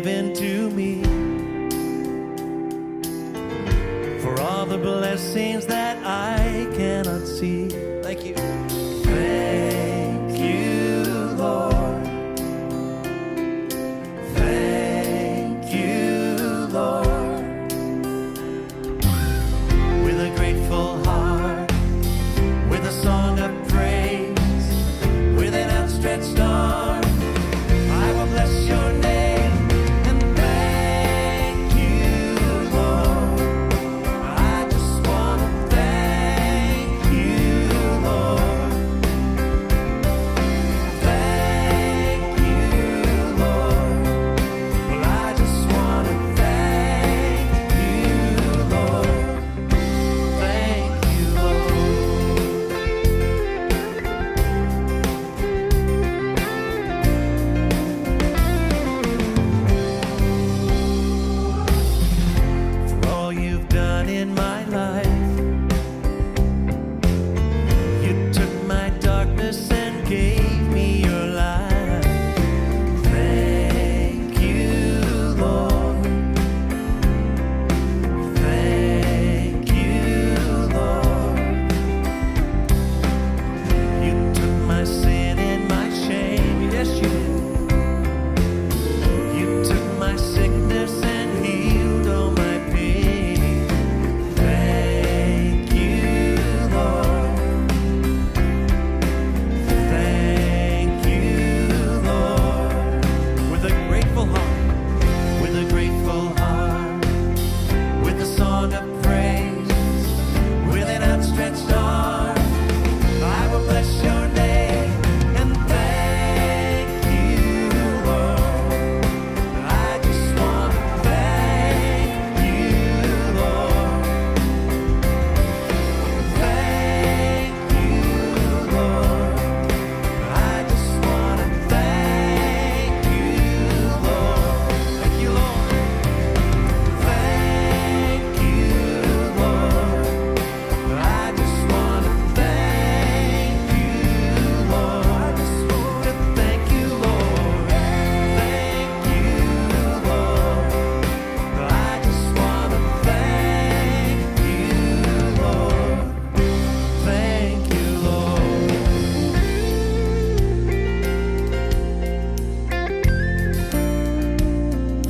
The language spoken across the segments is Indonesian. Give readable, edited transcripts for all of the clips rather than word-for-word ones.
given to me, for all the blessings that I cannot see. Thank you. Thank you, Lord. Thank you, Lord. With a grateful heart, with a song of praise, with an outstretched arm, I will bless your name and thank you, Lord. I just want to thank you, Lord. Thank you, Lord. Well, I just want to thank you, Lord. Thank you, for all you've done in my life. You took my darkness and gave me your light. Thank you, Lord. Thank you, Lord. You took my sin and my shame. Yes, you did. You took my sickness and healed all my pain. Thank you, Lord. Thank you, Lord. With a grateful heart, with a grateful heart, with a song of praise, with an outstretched arm, I will bless your name and thank you, Lord. I just want to thank you, Lord. Thank you, Lord. I just want to thank you, Lord. Thank you, Lord. Thank you, Lord. I just want to thank you, Lord. I just want to thank you, Lord. Thank you, Lord. I just want to thank you, Lord. Thank you, Lord.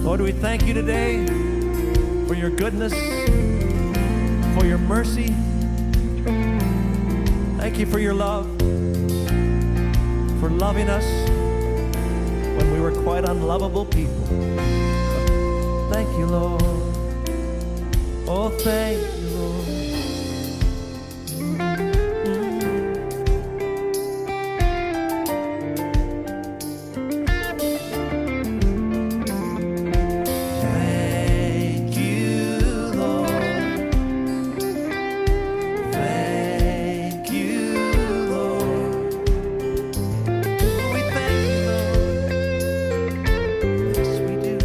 Lord, we thank you today for your goodness, for your mercy. Thank you for your love, for loving us when we were quite unlovable people. Thank you, Lord. Oh, thank you, Lord. Thank you, Lord. Thank you, Lord. We thank you, Lord. Yes, we do.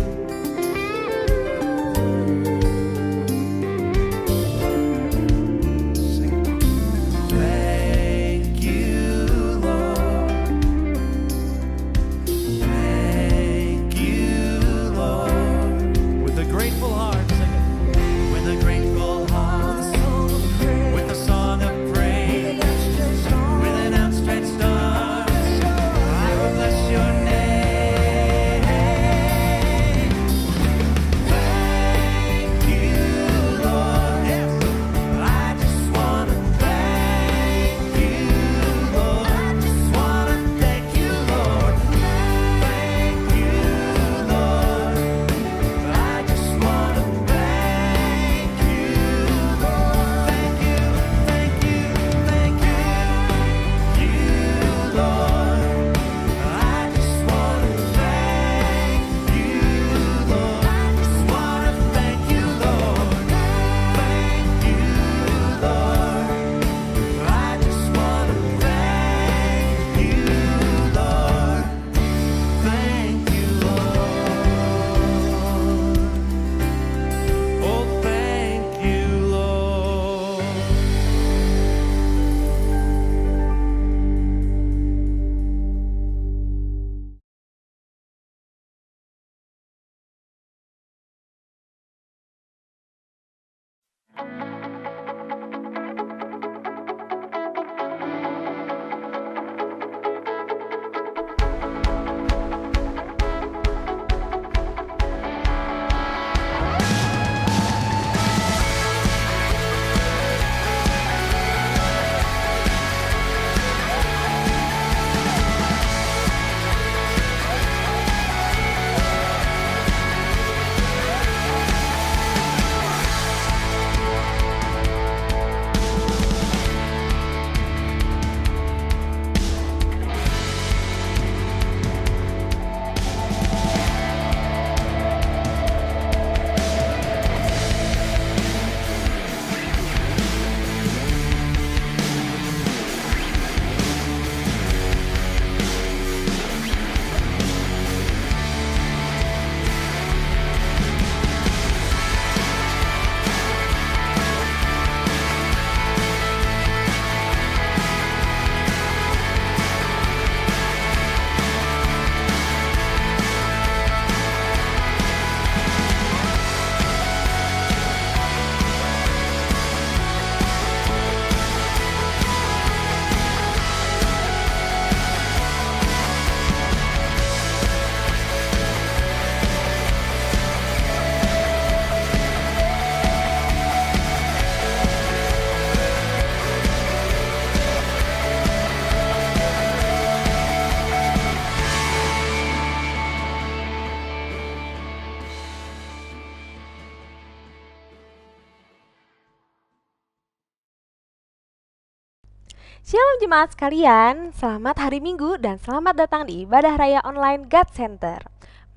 Shalom jemaat sekalian, selamat hari Minggu dan selamat datang di ibadah raya online God Center.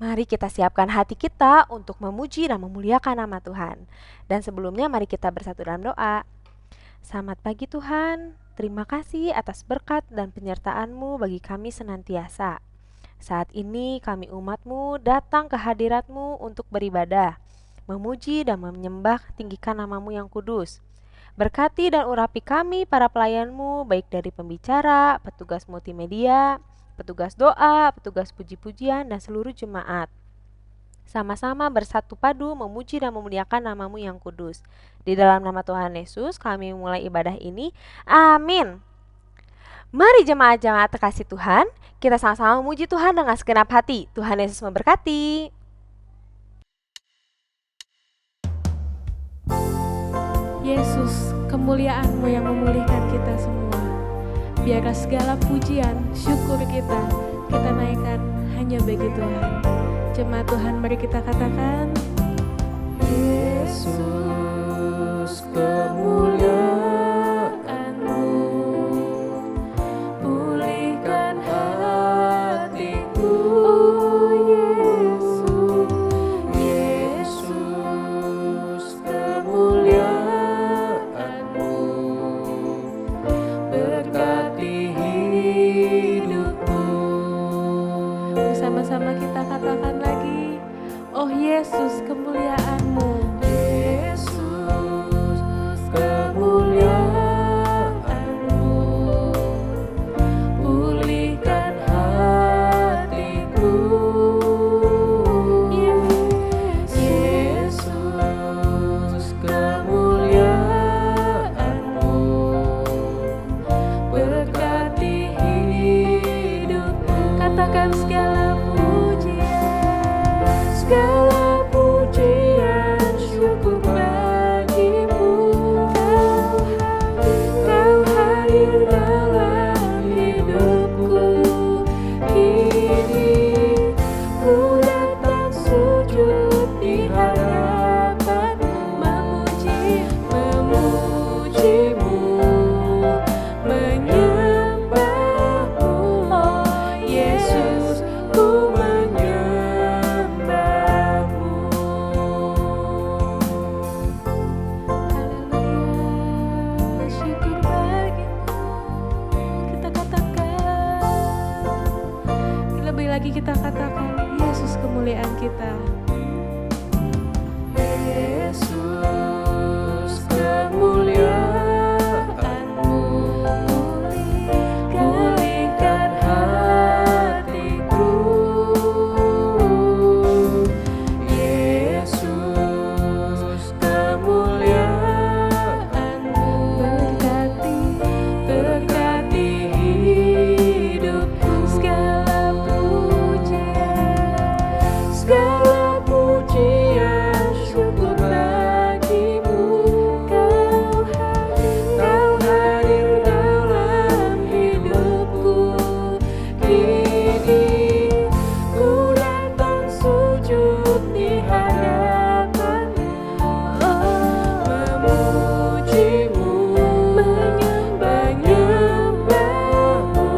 Mari kita siapkan hati kita untuk memuji dan memuliakan nama Tuhan. Dan sebelumnya mari kita bersatu dalam doa. Selamat pagi Tuhan, terima kasih atas berkat dan penyertaan-Mu bagi kami senantiasa. Saat ini kami umat-Mu datang ke hadirat-Mu untuk beribadah, memuji dan menyembah tinggikan nama-Mu yang kudus. Berkati dan urapi kami para pelayan-Mu, baik dari pembicara, petugas multimedia, petugas doa, petugas puji-pujian, dan seluruh jemaat. Sama-sama bersatu padu memuji dan memuliakan nama-Mu yang kudus. Di dalam nama Tuhan Yesus kami mulai ibadah ini. Amin. Mari jemaat-jemaat terkasih Tuhan, kita sama-sama memuji Tuhan dengan segenap hati. Tuhan Yesus memberkati. Yesus, kemuliaan-Mu yang memulihkan kita semua. Biarlah segala pujian, syukur kita naikkan hanya bagi Tuhan. Jemaat Tuhan, mari kita katakan, Yesus, kemuliaan-Mu pulihkan hatiku. oh Yesus, Yesus, kemuliaan-Mu berkati hidupku. bersama-sama kita katakan lagi, oh Yesus, kemuliaan-Mu. Yesus, kemuliaan-Mu pulihkan hatiku. Yesus, kemuliaan-Mu berkati hidupku. Katakan segala pujian, syukur bagimu. Kau hadir dalam hidupku. Kini ku datang sujud di hadapan-Mu, memujimu, menyembah-Mu. Oh Yesus, ku menyembah-Mu. haleluya, syukur bagimu. Kita katakan, lebih lagi kita katakan, Yesus kemuliaan kita. Yesus, kemuliaan-Mu pulihkan hatiku. Yesus, kemuliaan-Mu berkati hidupku. Segala pujian, syukur bagimu. Kau hadir dalam hidupku. Kini ku datang sujud di hadapan-Mu, memujimu, menyembah-Mu.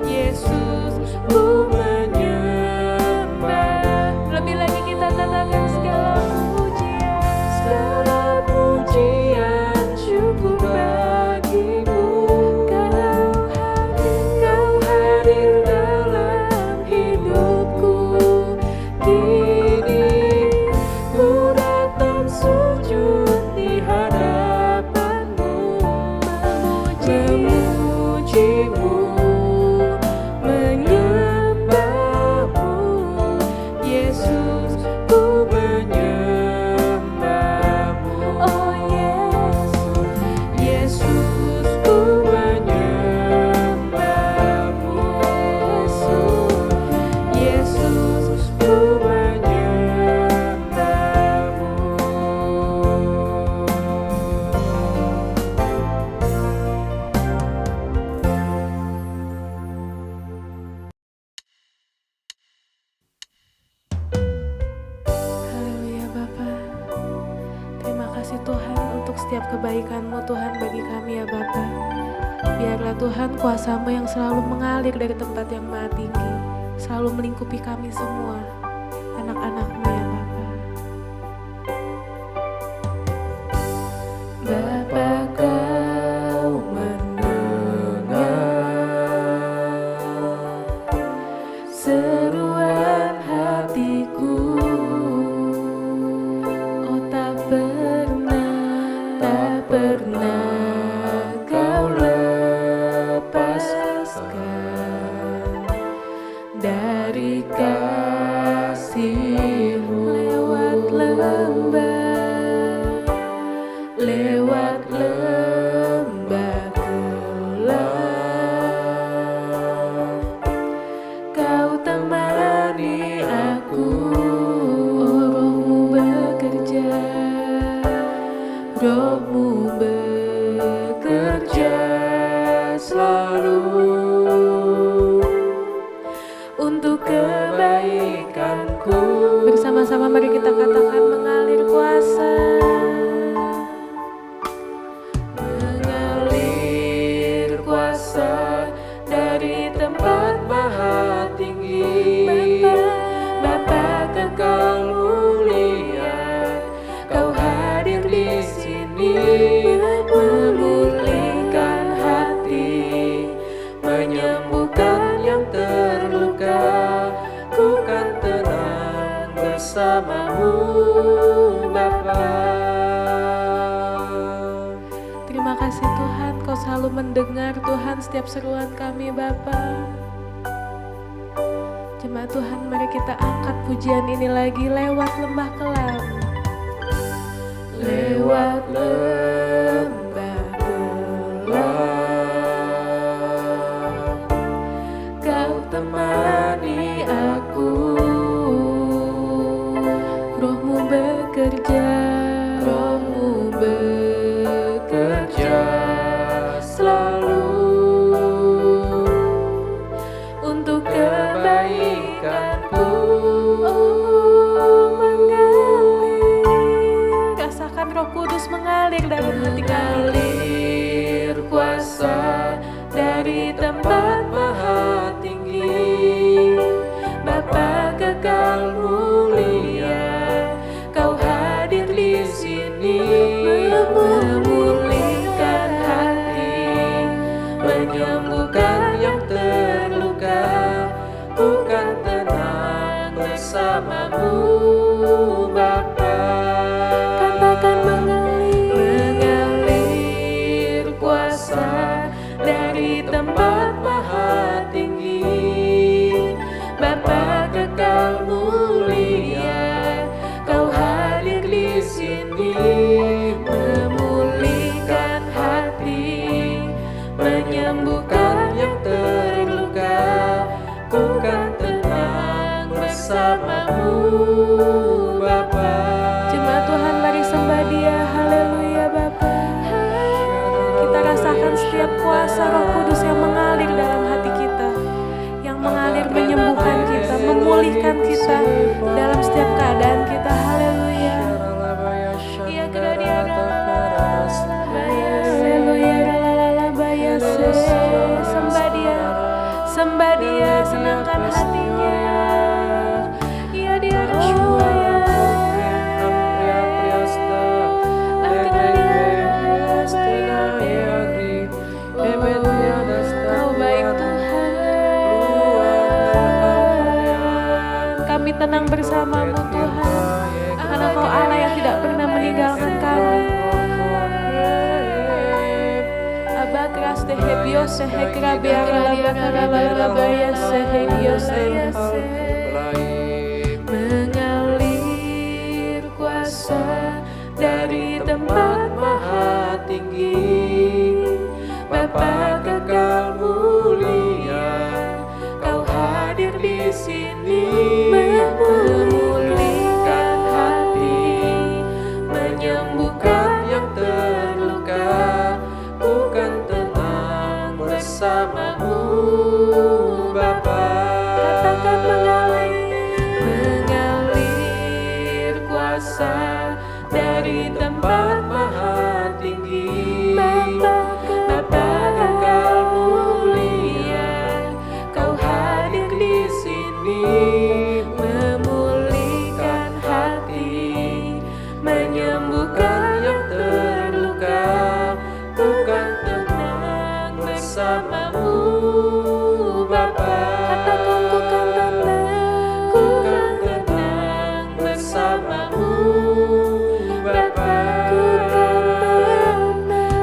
Yesus, ku menyembah. Lebih lagi kita katakan Segala pujian, syukur bagimu. Kau hadir dalam hidupku. Kini ku datang sujud di hadapan-Mu, memujimu, menyembah-Mu. Yesus, ku menyembah-Mu. Oh Yesus, Yesus, ku menyembah-Mu. Yesus, ku haleluya Bapa. Terima kasih Tuhan untuk setiap kebaikan-Mu Tuhan bagi kami ya Bapa. Biarlah Tuhan kuasa-Mu yang selalu mengalir dari tempat yang maha tinggi, selalu melingkupi kami semua, anak-anak-Mu ya Bapa. Bapa, Kau mendengar seruan hatiku. Oh, tak pernah Kau lepaskan dari kasih-Mu. Lewat lembah gelap, Kau temani aku. Oh, Roh-Mu bekerja, Roh-Mu bekerja selalu untuk kebaikanku. Bersama-sama mari kita katakan mengalir kuasa. Mengalir kuasa dari tempat maha tinggi. Bapa kekal mulia, Kau hadir di sini, memulihkan hati, menyembuhkan yang terluka. Ku kan tenang bersama-Mu Bapa. Terima kasih Tuhan, Kau selalu mendengar Tuhan setiap seruan kami Bapa. Jemaat Tuhan, mari kita angkat pujian ini lagi lewat lembah kelam. Lewat lembah gelap, Kau temani aku. Roh-Mu bekerja, Roh-Mu bekerja selalu untuk kebaikanku. Oh, mengalir, rasakan Roh Kudus mengalir dalam hati kami. Mengalir kuasa dari tempat maha tinggi. Bapa kekal mulia, Kau hadir di sini, memulihkan hati, menyembuhkan yang terluka. Ku kan tenang bersama-Mu Bapa. Katakan mengalir kuasa dari tempat maha tinggi. Bapa kekal mulia, Kau hadir di sini, memulihkan hati, menyembuhkan yang terluka. Ku kan tenang bersama-Mu Bapa. Jemaat Tuhan, mari sembah Dia. Haleluya Bapa. Kita rasakan setiap kuasa Roh Kudus yang mengalir dalam hati kita, yang mengalir menyembuhkan kita, memulihkan kita dalam setiap keadaan kita. Haleluya. Iya Haleluya. Sembah Dia, sembah Dia, senangkan hatinya. Iya Dia jua. Kau baik Tuhan, kami tenang bersama-Mu Tuhan, karena Kau Allah yang tidak pernah meninggalkan kami. Abakras tehebios sehekrabiara labaya sehebios. Mengalir kuasa dari tempat maha tinggi. Bapa kekal mulia, Kau hadir di sini, memulihkan hati, menyembuhkan yang terluka. Ku kan tenang bersama-Mu Bapa. Katakan mengalir kuasa dari tempat maha tinggi. Bapa kekal bersamamu Bapa.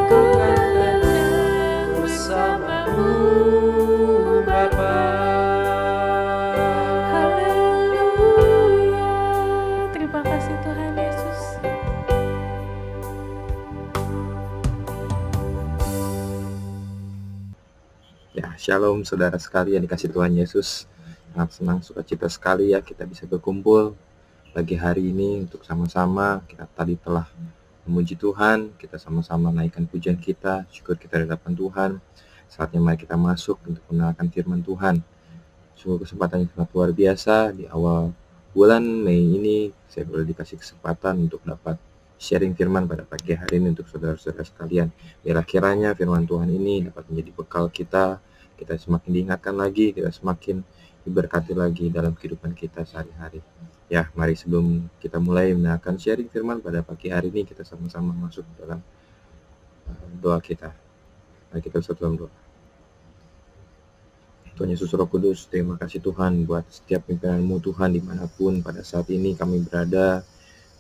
Ku kan tenang bersamamu Bapa. Haleluya. Terima kasih Tuhan Yesus. Ya, shalom saudara sekalian dikasih Tuhan Yesus. Sangat senang, sukacita sekali ya kita bisa berkumpul pagi hari ini untuk sama-sama kita tadi telah memuji Tuhan, kita sama-sama naikkan pujian kita, syukur kita di hadapan Tuhan. Saatnya mari kita masuk untuk mendengarkan firman Tuhan. Sungguh kesempatan yang sangat luar biasa di awal bulan Mei ini saya boleh dikasih kesempatan untuk dapat sharing firman pada pagi hari ini untuk saudara-saudara sekalian. Biarlah kiranya firman Tuhan ini dapat menjadi bekal kita semakin diingatkan lagi, kita semakin diberkati lagi dalam kehidupan kita sehari-hari. Ya, mari sebelum kita mulai mendengarkan sharing firman pada pagi hari ini, kita sama-sama masuk dalam doa kita. Mari kita bersatu dalam doa. Tuhan Yesus Roh Kudus, terima kasih Tuhan buat setiap pimpinan-Mu Tuhan dimanapun pada saat ini kami berada,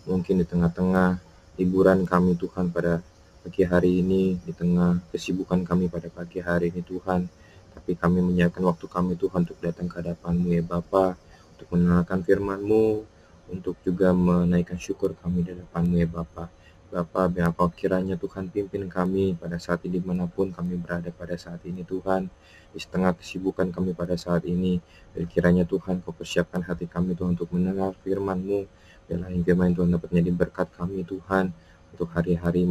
mungkin di tengah-tengah liburan kami Tuhan pada pagi hari ini, di tengah kesibukan kami pada pagi hari ini Tuhan, tapi kami menyiapkan waktu kami Tuhan untuk datang ke hadapan-Mu ya Bapa, untuk mendengarkan firman-Mu, untuk juga menaikkan syukur kami di hadapan-Mu ya Bapa. Bapa, biar Kau kiranya Tuhan pimpin kami pada saat ini dimanapun kami berada pada saat ini Tuhan, di setengah kesibukan kami pada saat ini, dan kiranya Tuhan Kau persiapkan hati kami Tuhan untuk mendengar firman-Mu, biarlah yang firman Tuhan dapat menjadi berkat kami Tuhan, untuk hari-hari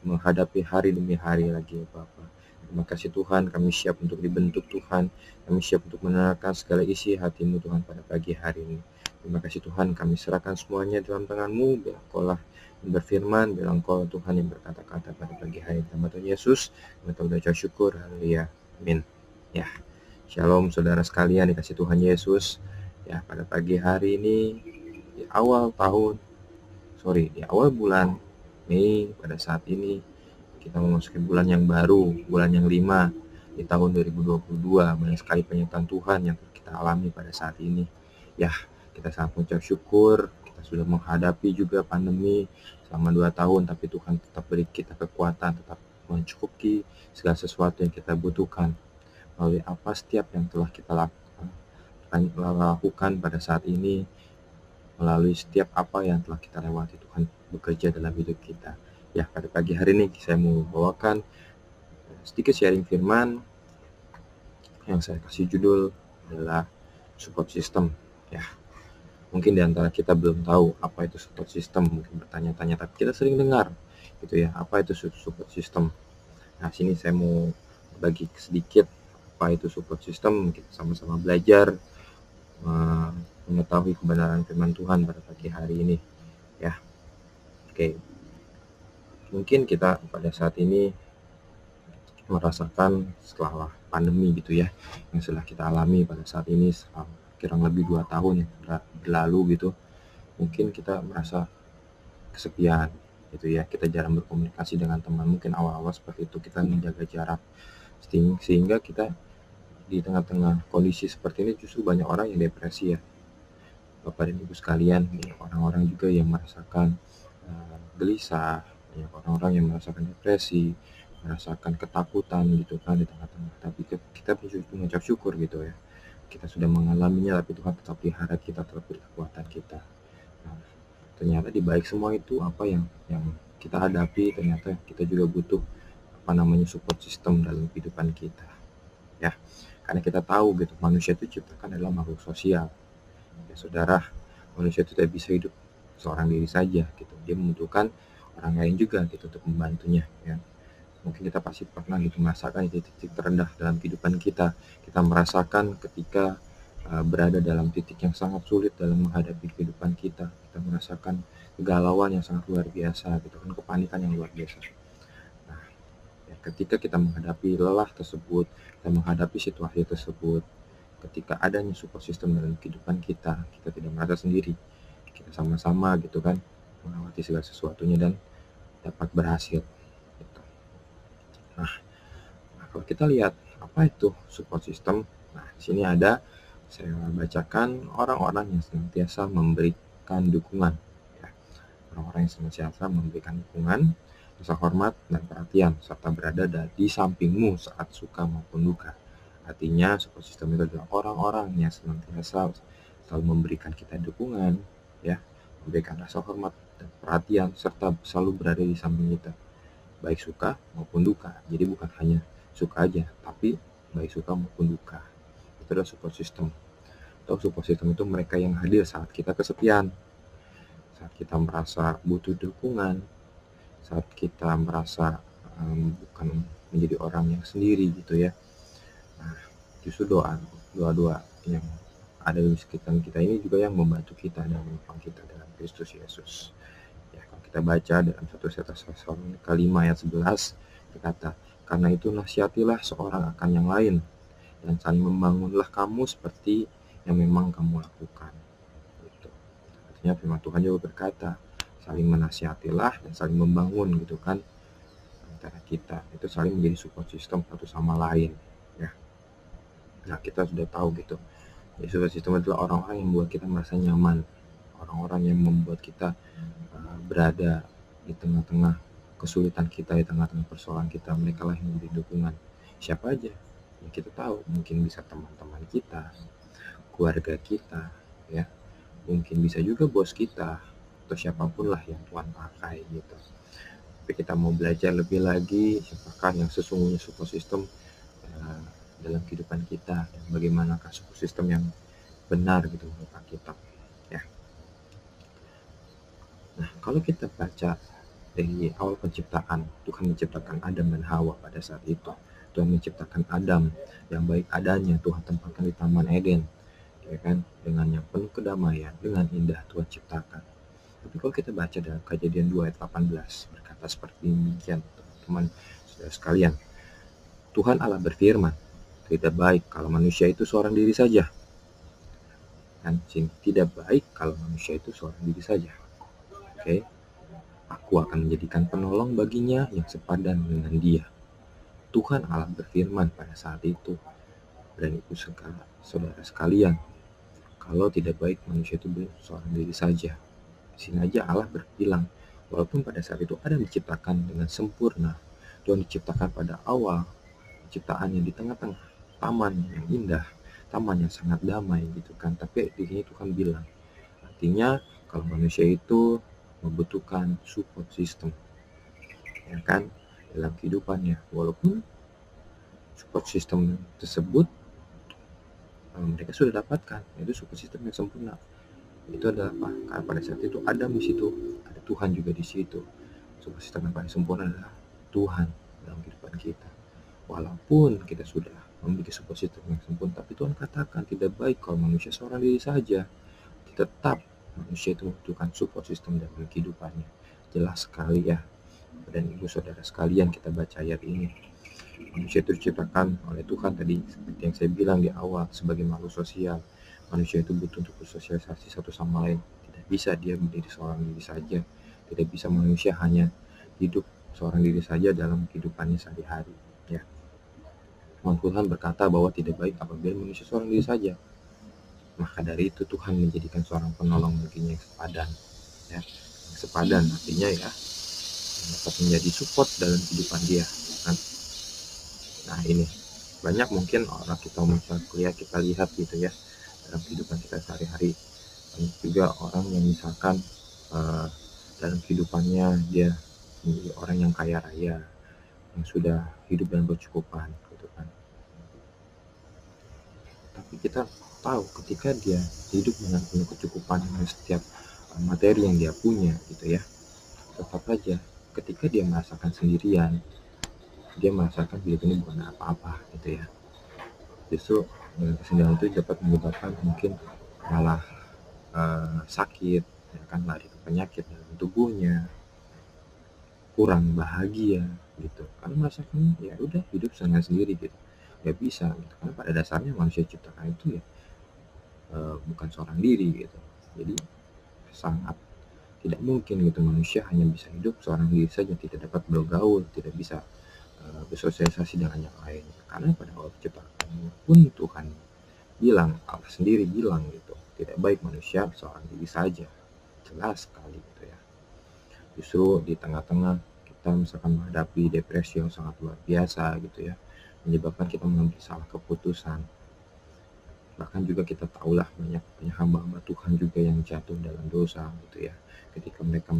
menghadapi hari demi hari lagi ya Bapa. Terima kasih Tuhan, kami siap untuk dibentuk Tuhan, kami siap untuk mendengarkan segala isi hati-Mu Tuhan pada pagi hari ini. Terima kasih Tuhan, kami serahkan semuanya dalam tangan-Mu, biar Engkau lah yang berfirman, biar Engkau Tuhan yang berkata-kata pada pagi hari ini. Nama Tuhan Yesus, kami tahu ucap syukur, haleluya, amin. Ya, shalom saudara sekalian dikasih Tuhan Yesus. Ya, pada pagi hari ini, di awal bulan Mei pada saat ini, kita memasuki bulan yang baru, bulan yang 5 di tahun 2022. Banyak sekali penyertaan Tuhan yang kita alami pada saat ini. Ya, kita sangat mengucap syukur, kita sudah menghadapi juga pandemi selama 2 tahun, tapi Tuhan tetap beri kita kekuatan, tetap mencukupi segala sesuatu yang kita butuhkan. Melalui apa setiap yang telah kita lakukan pada saat ini, melalui setiap apa yang telah kita lewati, Tuhan bekerja dalam hidup kita. Ya, pada pagi hari ini saya mau bawakan sedikit sharing firman yang saya kasih judul adalah support system. Ya, mungkin di antara kita belum tahu apa itu support system, mungkin bertanya-tanya, tapi kita sering dengar gitu ya, apa itu support system. Nah, sini saya mau bagi sedikit apa itu support system, kita sama-sama belajar mengetahui kebenaran firman Tuhan pada pagi hari ini. Ya, oke. Mungkin kita pada saat ini merasakan setelah pandemi gitu ya, yang sudah kita alami pada saat ini selama kurang lebih 2 tahun yang berlalu gitu. Mungkin kita merasa kesepian gitu ya, kita jarang berkomunikasi dengan teman. Mungkin awal-awal seperti itu kita menjaga jarak, sehingga kita di tengah-tengah kondisi seperti ini justru banyak orang yang depresi ya Bapak dan Ibu sekalian. Banyak orang-orang juga yang merasakan gelisah, banyak orang-orang yang merasakan depresi, merasakan ketakutan gitu kan di tengah-tengah. Tapi kita mengucap syukur gitu ya, kita sudah mengalaminya, tapi Tuhan tetap pelihara kita, tetap beri kekuatan kita. Nah, ternyata di balik semua itu apa yang kita hadapi, ternyata kita juga butuh support system dalam kehidupan kita ya, karena kita tahu gitu, manusia itu diciptakan adalah makhluk sosial ya saudara. Manusia itu tidak bisa hidup seorang diri saja gitu, dia membutuhkan orang lain juga gitu untuk membantunya ya. Mungkin kita pasti pernah gitu merasakan titik terendah dalam kehidupan kita. Kita merasakan ketika berada dalam titik yang sangat sulit dalam menghadapi kehidupan kita. Kita merasakan kegalauan yang sangat luar biasa gitu kan, kepanikan yang luar biasa. Nah, ya, ketika kita menghadapi lelah tersebut, kita menghadapi situasi tersebut, ketika adanya support system dalam kehidupan kita, kita tidak merasa sendiri. Kita sama-sama gitu kan melewati segala sesuatunya dan dapat berhasil gitu. Nah, kalau kita lihat apa itu support system, nah di sini ada, saya bacakan orang-orang yang senantiasa memberikan dukungan orang-orang yang senantiasa memberikan dukungan, rasa hormat, dan perhatian, serta berada di sampingmu saat suka maupun duka. Artinya, support system itu adalah orang-orang yang senantiasa selalu memberikan kita dukungan, ya, memberikan rasa hormat dan perhatian, serta selalu berada di samping kita, baik suka maupun duka. Jadi bukan hanya suka aja, tapi baik suka maupun duka. Itu adalah support system. Atau support system itu mereka yang hadir saat kita kesepian, saat kita merasa butuh dukungan, saat kita merasa bukan menjadi orang yang sendiri gitu ya. Nah, justru doa yang ada di sekitar kita ini juga yang membantu kita dan menopang kita dalam Kristus Yesus. Ya, kalau kita baca dalam 1 Tesalonika 5 ayat 11 berkata, karena itu nasihatilah seorang akan yang lain dan saling membangunlah kamu seperti yang memang kamu lakukan. Gitu. Artinya firman Tuhan juga berkata, saling menasihatilah dan saling membangun gitu kan antara kita. Itu saling menjadi support system satu sama lain. Ya. Nah, kita sudah tahu gitu. Jadi support system adalah orang-orang yang membuat kita merasa nyaman, orang-orang yang membuat kita berada di tengah-tengah kesulitan kita, di tengah-tengah persoalan kita. Mereka lah yang memberi dukungan. Siapa aja yang kita tahu, mungkin bisa teman-teman kita, keluarga kita, ya, mungkin bisa juga bos kita atau siapapun lah yang Tuhan pakai gitu. Tapi kita mau belajar lebih lagi siapakah yang sesungguhnya support system dalam kehidupan kita dan bagaimanakah support system yang benar gitu menurut kita, ya. Nah, kalau kita baca dari awal penciptaan, Tuhan menciptakan Adam dan Hawa pada saat itu. Tuhan menciptakan Adam yang baik adanya, Tuhan tempatkan di Taman Eden, ya kan, dengan yang penuh kedamaian, dengan indah Tuhan ciptakan. Tapi kalau kita baca dalam Kejadian 2 ayat 18 berkata seperti demikian, teman-teman saudara sekalian. Tuhan Allah berfirman, tidak baik kalau manusia itu seorang diri saja. Dan tidak baik kalau manusia itu seorang diri saja. Oke. Aku akan menjadikan penolong baginya yang sepadan dengan dia. Tuhan Allah berfirman pada saat itu. Dan itu saudara sekalian, kalau tidak baik manusia itu seorang diri saja. Di sini aja Allah berbilang, walaupun pada saat itu Adam diciptakan dengan sempurna, Tuhan diciptakan pada awal ciptaannya di tengah-tengah taman yang indah, taman yang sangat damai gitu kan. Tapi di sini Tuhan bilang, artinya kalau manusia itu membutuhkan support system, ya kan, dalam kehidupannya, walaupun support system tersebut mereka sudah dapatkan, yaitu support system yang sempurna. Itu adalah apa? Karena pada saat itu Adam di situ, ada Tuhan juga di situ. Support system yang paling sempurna adalah Tuhan dalam kehidupan kita. Walaupun kita sudah memiliki support system yang sempurna, tapi Tuhan katakan tidak baik kalau manusia seorang diri saja. Tetap manusia itu membutuhkan support system dalam kehidupannya. Jelas sekali ya. Dan ibu saudara sekalian, kita baca ayat ini. Manusia itu diciptakan oleh Tuhan tadi, seperti yang saya bilang di awal, sebagai makhluk sosial. Manusia itu butuh untuk bersosialisasi satu sama lain. Tidak bisa dia menjadi seorang diri saja. Tidak bisa manusia hanya hidup seorang diri saja dalam kehidupannya sehari-hari. Ya. Tuhan berkata bahwa tidak baik apabila manusia seorang diri saja. Maka dari itu Tuhan menjadikan seorang penolong baginya yang sepadan. Ya. Yang sepadan artinya ya, yang dapat menjadi support dalam kehidupan dia. Nah ini, banyak mungkin orang kita misalnya kuliah kita lihat gitu ya, dalam kehidupan kita sehari-hari. Banyak juga orang yang misalkan dalam kehidupannya dia menjadi orang yang kaya raya, yang sudah hidup dalam kecukupan gitu kan. Tapi kita tahu ketika dia hidup dengan penuh kecukupan dengan setiap materi yang dia punya gitu ya, tetap saja ketika dia merasakan sendirian, dia merasakan hidup ini bukan apa-apa gitu ya. Justru kesendirian itu dapat menyebabkan mungkin malah sakit, ya kan, lari ke penyakit dalam tubuhnya, kurang bahagia gitu. Karena merasakan ya udah hidup dengan sendiri gitu, nggak bisa gitu. Karena pada dasarnya manusia ciptakan itu ya bukan seorang diri gitu. Jadi sangat tidak mungkin gitu manusia hanya bisa hidup seorang diri saja, tidak dapat bergaul, tidak bisa bersosialisasi dengan yang lain. Karena pada awal penciptaan pun Tuhan bilang, Allah sendiri bilang gitu, tidak baik manusia seorang diri saja. Jelas sekali gitu ya. Justru di tengah-tengah kita misalkan menghadapi depresi yang sangat luar biasa gitu ya, menyebabkan kita mengambil salah keputusan. Bahkan juga kita tahulah banyak hamba-hamba Tuhan juga yang jatuh dalam dosa gitu ya. Ketika mereka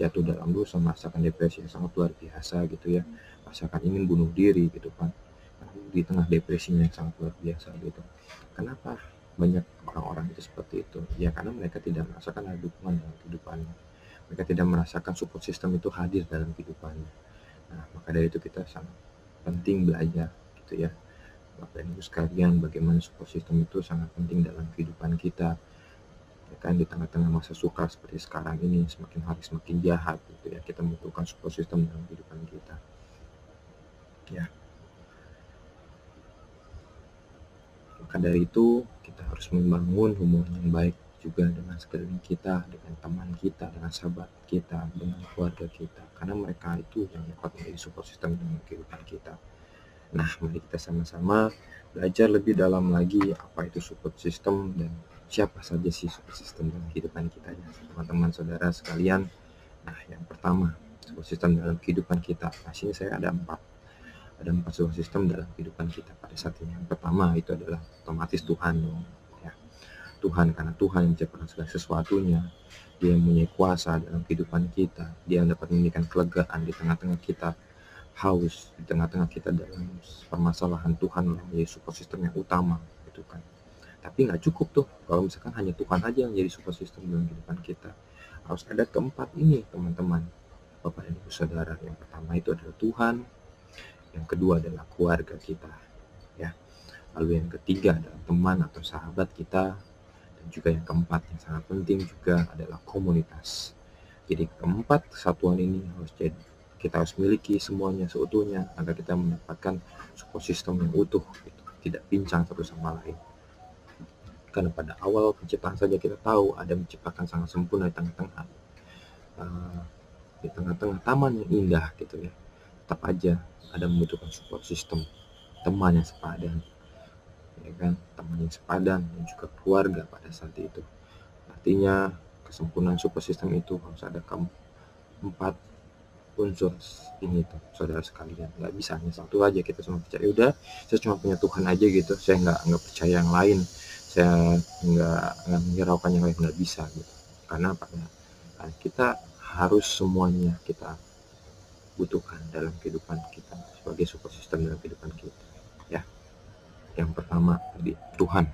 jatuh dalam dosa, merasakan depresi yang sangat luar biasa gitu ya, merasakan ingin bunuh diri gitu kan, di tengah depresinya yang sangat luar biasa gitu. Kenapa banyak orang-orang itu seperti itu? Ya karena mereka tidak merasakan ada dukungan dalam kehidupannya. Mereka tidak merasakan support system itu hadir dalam kehidupannya. Nah, maka dari itu kita sangat penting belajar gitu ya. Bapak Ibu sekalian, bagaimana support system itu sangat penting dalam kehidupan kita. Ya kan, di tengah-tengah masa sukar seperti sekarang ini, semakin hari semakin jahat gitu ya, kita membutuhkan support system dalam kehidupan kita. Ya. Maka dari itu, kita harus membangun hubungan yang baik juga dengan sekeliling kita, dengan teman kita, dengan sahabat kita, dengan keluarga kita. Karena mereka itu yang dapat menjadi support system dalam kehidupan kita. Nah, mari kita sama-sama belajar lebih dalam lagi apa itu support system dan siapa saja sih support system dalam kehidupan kita ya, teman-teman saudara sekalian. Nah, yang pertama, support system dalam kehidupan kita. Nah, sini saya ada empat support system dalam kehidupan kita pada saat ini. Yang pertama itu adalah otomatis Tuhan dong. Ya. Tuhan, karena Tuhan yang menciptakan segala sesuatunya, Dia yang mempunyai kuasa dalam kehidupan kita, Dia yang dapat memberikan kelegaan di tengah-tengah kita haus, di tengah-tengah kita dalam permasalahan. Tuhan yang menjadi support system yang utama gitu kan. Tapi nggak cukup tuh kalau misalkan hanya Tuhan aja yang jadi support system dalam kehidupan kita. Harus ada keempat ini teman-teman, Bapak dan Ibu Saudara. Yang pertama itu adalah Tuhan, yang kedua adalah keluarga kita ya, lalu yang ketiga adalah teman atau sahabat kita, dan juga yang keempat yang sangat penting juga adalah komunitas. Jadi keempat kesatuan ini kita harus miliki semuanya seutuhnya agar kita mendapatkan support system yang utuh gitu, tidak pincang satu sama lain. Karena pada awal penciptaan saja kita tahu ada menciptakan sangat sempurna di tengah-tengah taman yang indah gitu ya, tetap aja ada membutuhkan support system, teman yang sepadan ya kan, teman yang sepadan dan juga keluarga pada saat itu. Artinya kesempurnaan support system itu harus ada keempat unsur ini tuh saudara sekalian. Nggak bisa hanya satu aja kita cuma percaya udah saya cuma punya Tuhan aja gitu, saya nggak percaya yang lain, saya nggak menghiraukan yang lain, nggak bisa gitu. Karena kita harus semuanya kita butuhkan dalam kehidupan kita sebagai support system dalam kehidupan kita ya. Yang pertama tadi Tuhan.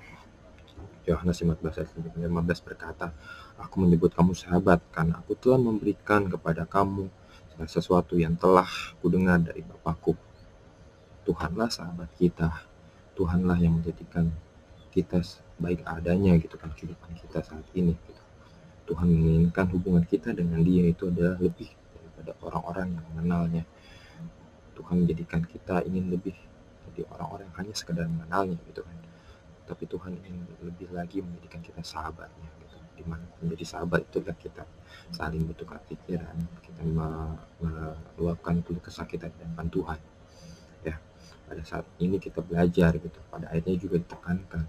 Yohanes 15 ayat 15 berkata, aku menyebut kamu sahabat karena aku telah memberikan kepada kamu segala sesuatu yang telah kudengar dari Bapakku. Tuhanlah sahabat kita, Tuhanlah yang menjadikan kita baik adanya gitu kan kehidupan kita saat ini gitu. Tuhan menginginkan hubungan kita dengan Dia itu adalah lebih daripada orang-orang yang mengenalnya. Tuhan menjadikan kita ingin lebih jadi orang-orang yang hanya sekedar mengenalnya gitu kan. Tapi Tuhan ingin lebih lagi menjadikan kita sahabatnya gitu. Dimana menjadi sahabat itu adalah kita saling bertukar pikiran, kita meluapkan keluh kesah kita di depan Tuhan ya. Pada saat ini kita belajar gitu, pada ayatnya juga ditekankan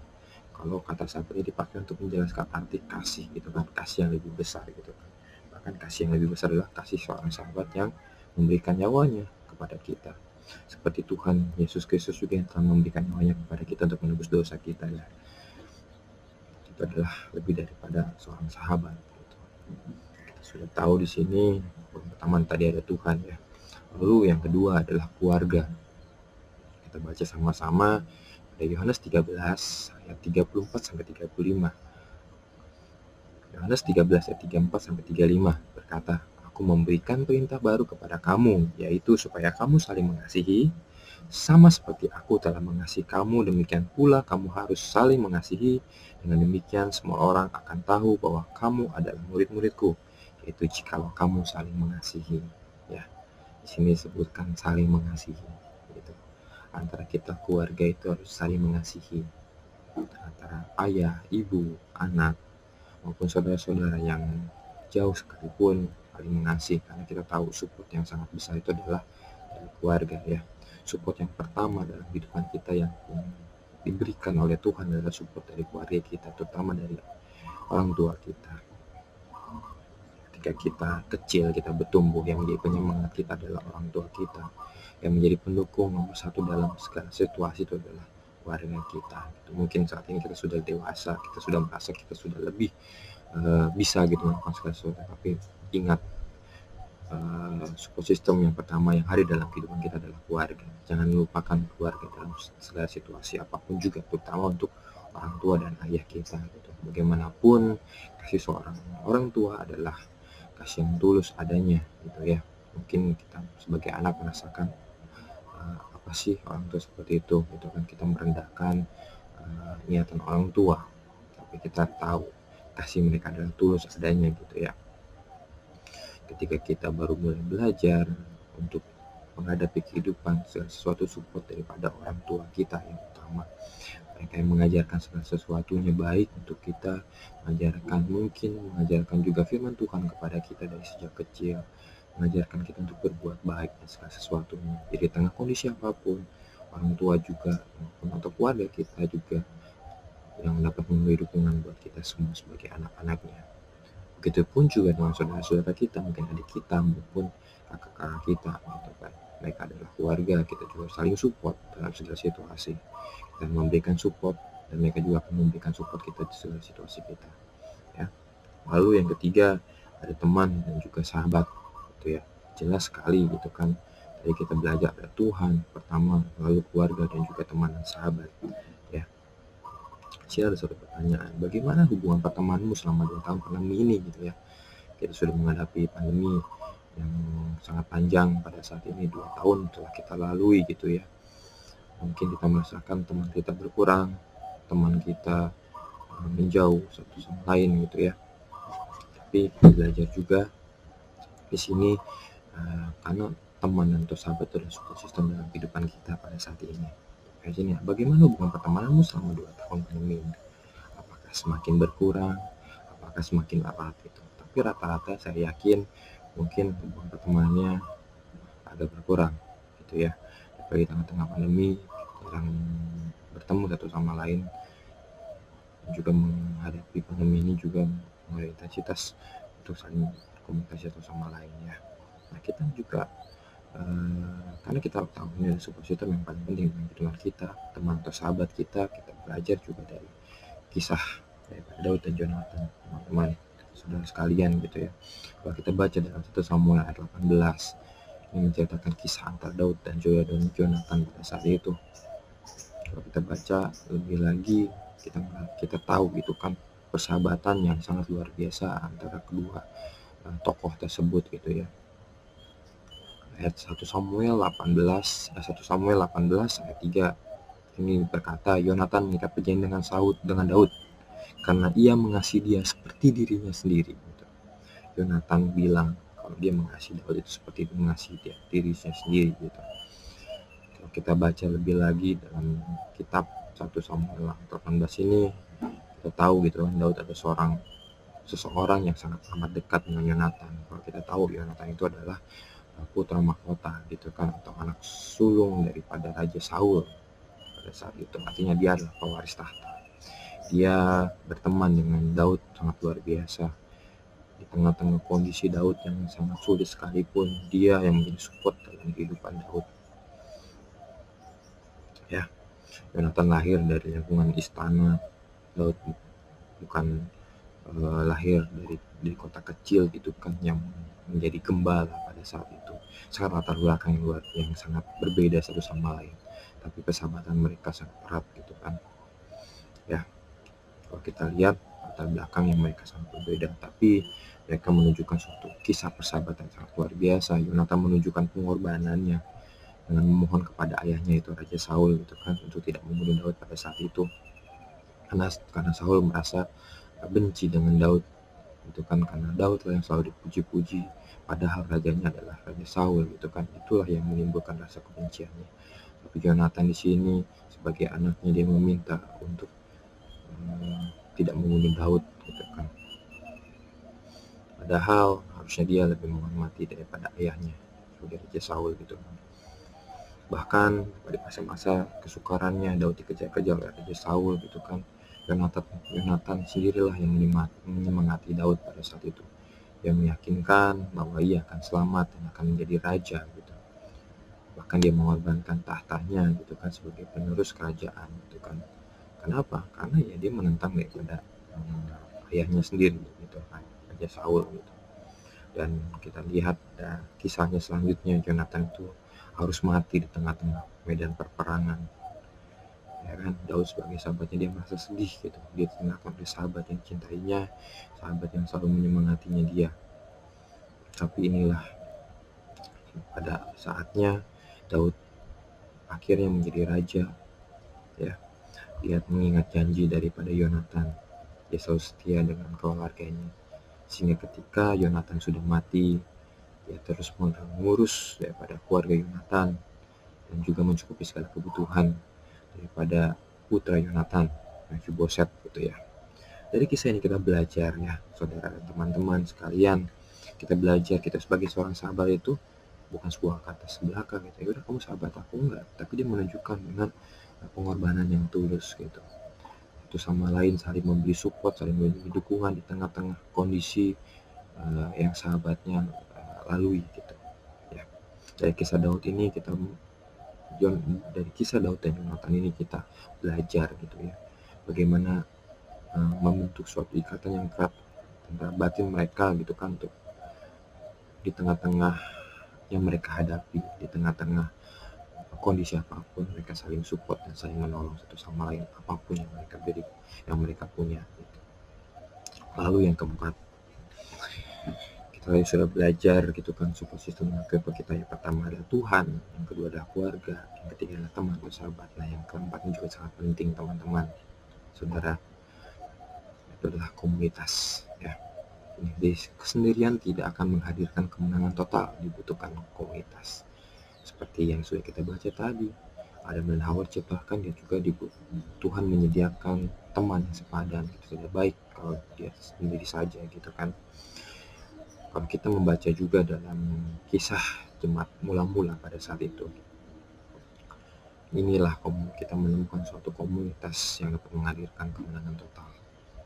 kalau kata sahabat ini dipakai untuk menjelaskan arti kasih gitu kan, kasih yang lebih besar gitu kan. Bahkan kasih yang lebih besar adalah kasih seorang sahabat yang memberikan nyawanya kepada kita, seperti Tuhan Yesus Kristus juga yang telah memberikan nyawanya kepada kita untuk menebus dosa kita ya. Itu adalah lebih daripada seorang sahabat gitu. Kita sudah tahu di sini pertama tadi ada Tuhan ya. Lalu yang kedua adalah keluarga. Kita baca sama-sama dari Yohanes 13 ayat 34 sampai 35. Yohanes 13 ayat 34 sampai 35 berkata, aku memberikan perintah baru kepada kamu, yaitu supaya kamu saling mengasihi, sama seperti aku telah mengasihi kamu, demikian pula kamu harus saling mengasihi. Dengan demikian semua orang akan tahu bahwa kamu adalah murid-muridku, yaitu jikalau kamu saling mengasihi. Ya, di sini disebutkan saling mengasihi. Gitu. Antara kita keluarga itu harus saling mengasihi. Antara ayah, ibu, anak, maupun saudara-saudara yang jauh sekalipun saling mengasihi, karena kita tahu support yang sangat besar itu adalah dari keluarga ya. Support yang pertama dalam kehidupan kita yang diberikan oleh Tuhan adalah support dari keluarga kita, terutama dari orang tua kita. Ketika ketika kita kecil, kita bertumbuh, yang menjadi penyemangat kita adalah orang tua kita, yang menjadi pendukung nomor satu dalam segala situasi itu adalah keluarga kita gitu. Mungkin saat ini kita sudah dewasa, kita sudah merasa kita sudah lebih bisa gitu melakukan segala sesuatu, tapi ingat support system yang pertama yang hadir dalam kehidupan kita adalah keluarga. Jangan lupakan keluarga dalam segala situasi apapun juga, terutama untuk orang tua dan ayah kita gitu. Bagaimanapun kasih seorang orang tua adalah kasih yang tulus adanya gitu ya. Mungkin kita sebagai anak merasakan apa sih orang tua seperti itu gitu kan, kita merendahkan niatan orang tua, tapi kita tahu kasih mereka adalah tulus adanya gitu ya. Ketika kita baru mulai belajar untuk menghadapi kehidupan, segala sesuatu support daripada orang tua kita yang utama. Mereka yang mengajarkan segala sesuatunya baik untuk kita, mengajarkan juga firman Tuhan kepada kita dari sejak kecil, mengajarkan kita untuk berbuat baik dan segala sesuatunya. Jadi tengah kondisi apapun, orang tua juga atau keluarga kita juga yang dapat memberi dukungan buat kita semua sebagai anak-anaknya. Begitupun juga dengan saudara-saudara kita, mungkin adik kita maupun kakak-kakak kita gitu kan. Mereka adalah keluarga, kita juga saling support dalam segala situasi. Kita memberikan support dan mereka juga akan memberikan support kita di segala situasi kita ya. Lalu yang ketiga ada teman dan juga sahabat gitu ya. Jelas sekali gitu kan, tadi kita belajar ada Tuhan pertama, lalu keluarga dan juga teman dan sahabat ya. Sini ada satu pertanyaan, bagaimana hubungan pertemananmu selama 2 tahun pandemi ini gitu ya. Kita sudah menghadapi pandemi yang sangat panjang pada saat ini, 2 tahun telah kita lalui gitu ya. Mungkin kita merasakan teman kita berkurang, teman kita menjauh satu sama lain gitu ya. Tapi belajar juga di sini karena teman dan sahabat itu adalah support system dalam kehidupan kita pada saat ini. Kayak sini, bagaimana hubungan pertemananmu selama 2 tahun pandemi ini? Apakah semakin berkurang? Apakah semakin erat gitu? Tapi rata-rata saya yakin mungkin hubungan pertemanannya agak berkurang gitu ya. Apalagi tengah-tengah pandemi, jarang bertemu satu sama lain, juga menghadapi pandemi ini juga mengurangi intensitas untuk saling berkomunikasi satu sama lain ya. Nah kita juga karena kita tahu ini adalah support system yang paling penting dalam kehidupan kita, teman atau sahabat kita belajar juga dari kisah daripada Daud dan Jonathan, teman-teman saudara sekalian gitu ya. Kalau kita baca dalam 1 Samuel ayat 18, ini menceritakan kisah antara Daud dan Jonathan pada saat itu. Kalau kita baca lebih lagi, kita tahu gitu kan persahabatan yang sangat luar biasa antara kedua tokoh tersebut gitu ya. Ayat 1 Samuel 18 ayat 3 ini berkata, Yonatan mengikat perjanjian dengan Daud karena ia mengasihi dia seperti dirinya sendiri gitu. Yonatan bilang kalau dia mengasihi Daud itu seperti mengasihi dirinya sendiri gitu. Kalau kita baca lebih lagi dalam kitab 1 Samuel 18 ini, kita tahu gitu kan Daud ada seseorang yang sangat amat dekat dengan Yonatan. Kalau kita tahu Yonatan itu adalah putra mahkota gitu kan, atau anak sulung daripada Raja Saul pada saat itu. Artinya dia adalah pewaris tahta. Dia berteman dengan Daud sangat luar biasa. Di tengah-tengah kondisi Daud yang sangat sulit sekalipun, dia yang menjadi support dalam kehidupan Daud ya. Yonatan lahir dari lingkungan istana. Daud bukan lahir dari kota kecil gitu kan, yang menjadi gembala pada saat itu. Sangat latar belakang yang sangat berbeda satu sama lain, tapi persahabatan mereka sangat erat gitu kan ya. Kalau kita lihat latar belakang yang mereka sangat berbeda, tapi mereka menunjukkan suatu kisah persahabatan sangat luar biasa. Yonatan menunjukkan pengorbanannya dengan memohon kepada ayahnya itu Raja Saul gitu kan, untuk tidak membunuh Daud pada saat itu, karena Saul merasa benci dengan Daud itu kan, karena Daud lah yang selalu dipuji-puji padahal rajanya adalah Raja Saul gitu kan. Itulah yang menimbulkan rasa kebenciannya. Tapi Yonatan di sini sebagai anaknya, dia meminta untuk tidak membunuh Daud gitu kan, padahal harusnya dia lebih menghormati daripada ayahnya sebagai Raja Saul gitu kan. Bahkan pada masa-masa kesukarannya Daud dikejar-kejar oleh Raja Saul gitu kan, Yonatan sendirilah yang menyemangati Daud pada saat itu. yang meyakinkan bahwa ia akan selamat dan akan menjadi raja gitu. Bahkan dia mengorbankan tahtanya gitu kan sebagai penerus kerajaan gitu kan. Kenapa? Karena ya dia menentang daripada ayahnya sendiri gitu kan, Raja Saul gitu. Dan kita lihat kisahnya selanjutnya, Yonatan itu harus mati di tengah-tengah medan perperangan. Ya kan, Daud sebagai sahabatnya dia merasa sedih gitu. Dia ditinggalkan oleh sahabat yang cintainya, sahabat yang selalu menyemangatinya dia. Tapi inilah pada saatnya Daud akhirnya menjadi raja. Ya, dia mengingat janji daripada Yonatan. Dia selalu setia dengan keluarganya. Sehingga ketika Yonatan sudah mati, dia terus mengurus daripada keluarga Yonatan dan juga mencukupi segala kebutuhan daripada putra Yonatan, Mephiboset gitu ya. Dari kisah ini kita belajar ya, saudara dan teman-teman sekalian, kita belajar kita sebagai seorang sahabat itu bukan sebuah kata sebelaka gitu. Ya udah kamu sahabat aku, enggak, tapi dia menunjukkan dengan pengorbanan yang tulus gitu. Itu sama lain saling memberi support, saling memberi dukungan di tengah-tengah kondisi yang sahabatnya lalui gitu ya. Dari kisah Daud ini dari kisah Daud dan Yonatan ini kita belajar gitu ya, bagaimana membentuk suatu ikatan yang erat antara batin mereka gitu kan, untuk di tengah-tengah yang mereka hadapi, di tengah-tengah kondisi apapun mereka saling support dan saling menolong satu sama lain apapun yang mereka beri, yang mereka punya gitu. Lalu yang keempat, kita sudah belajar gitu kan support system kita. Yang pertama adalah Tuhan, yang kedua adalah keluarga, yang ketiga adalah teman atau sahabat. Nah yang keempat ini juga sangat penting teman-teman, saudara, itu adalah komunitas ya. Kesendirian tidak akan menghadirkan kemenangan total, dibutuhkan komunitas. Seperti yang sudah kita baca tadi, Adam dan Hawa diciptakan, dia juga Tuhan menyediakan teman yang sepadan. Itu tidak baik kalau dia sendiri saja gitu kan. Kalau kita membaca juga dalam kisah jemaat mula-mula pada saat itu, inilah kita menemukan suatu komunitas yang dapat menghadirkan kemenangan total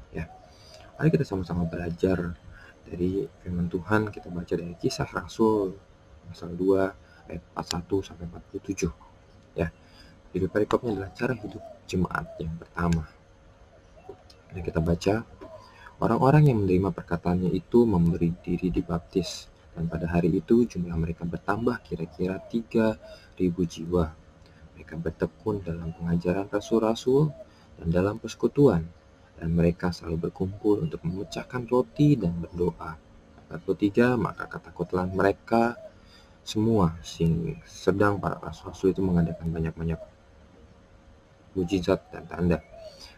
ya. Mari kita sama-sama belajar dari firman Tuhan. Kita baca dari Kisah Rasul pasal 2 ayat 41 sampai 47 ya. Jadi perikopnya adalah cara hidup jemaat yang pertama. Jadi kita baca, orang-orang yang menerima perkataannya itu memberi diri dibaptis, dan pada hari itu jumlah mereka bertambah kira-kira 3.000 jiwa. Mereka bertekun dalam pengajaran rasul-rasul dan dalam persekutuan, dan mereka selalu berkumpul untuk memecahkan roti dan berdoa. 43, maka ketakutan mereka semua, sedang para rasul-rasul itu mengadakan banyak-banyak mujizat dan tanda.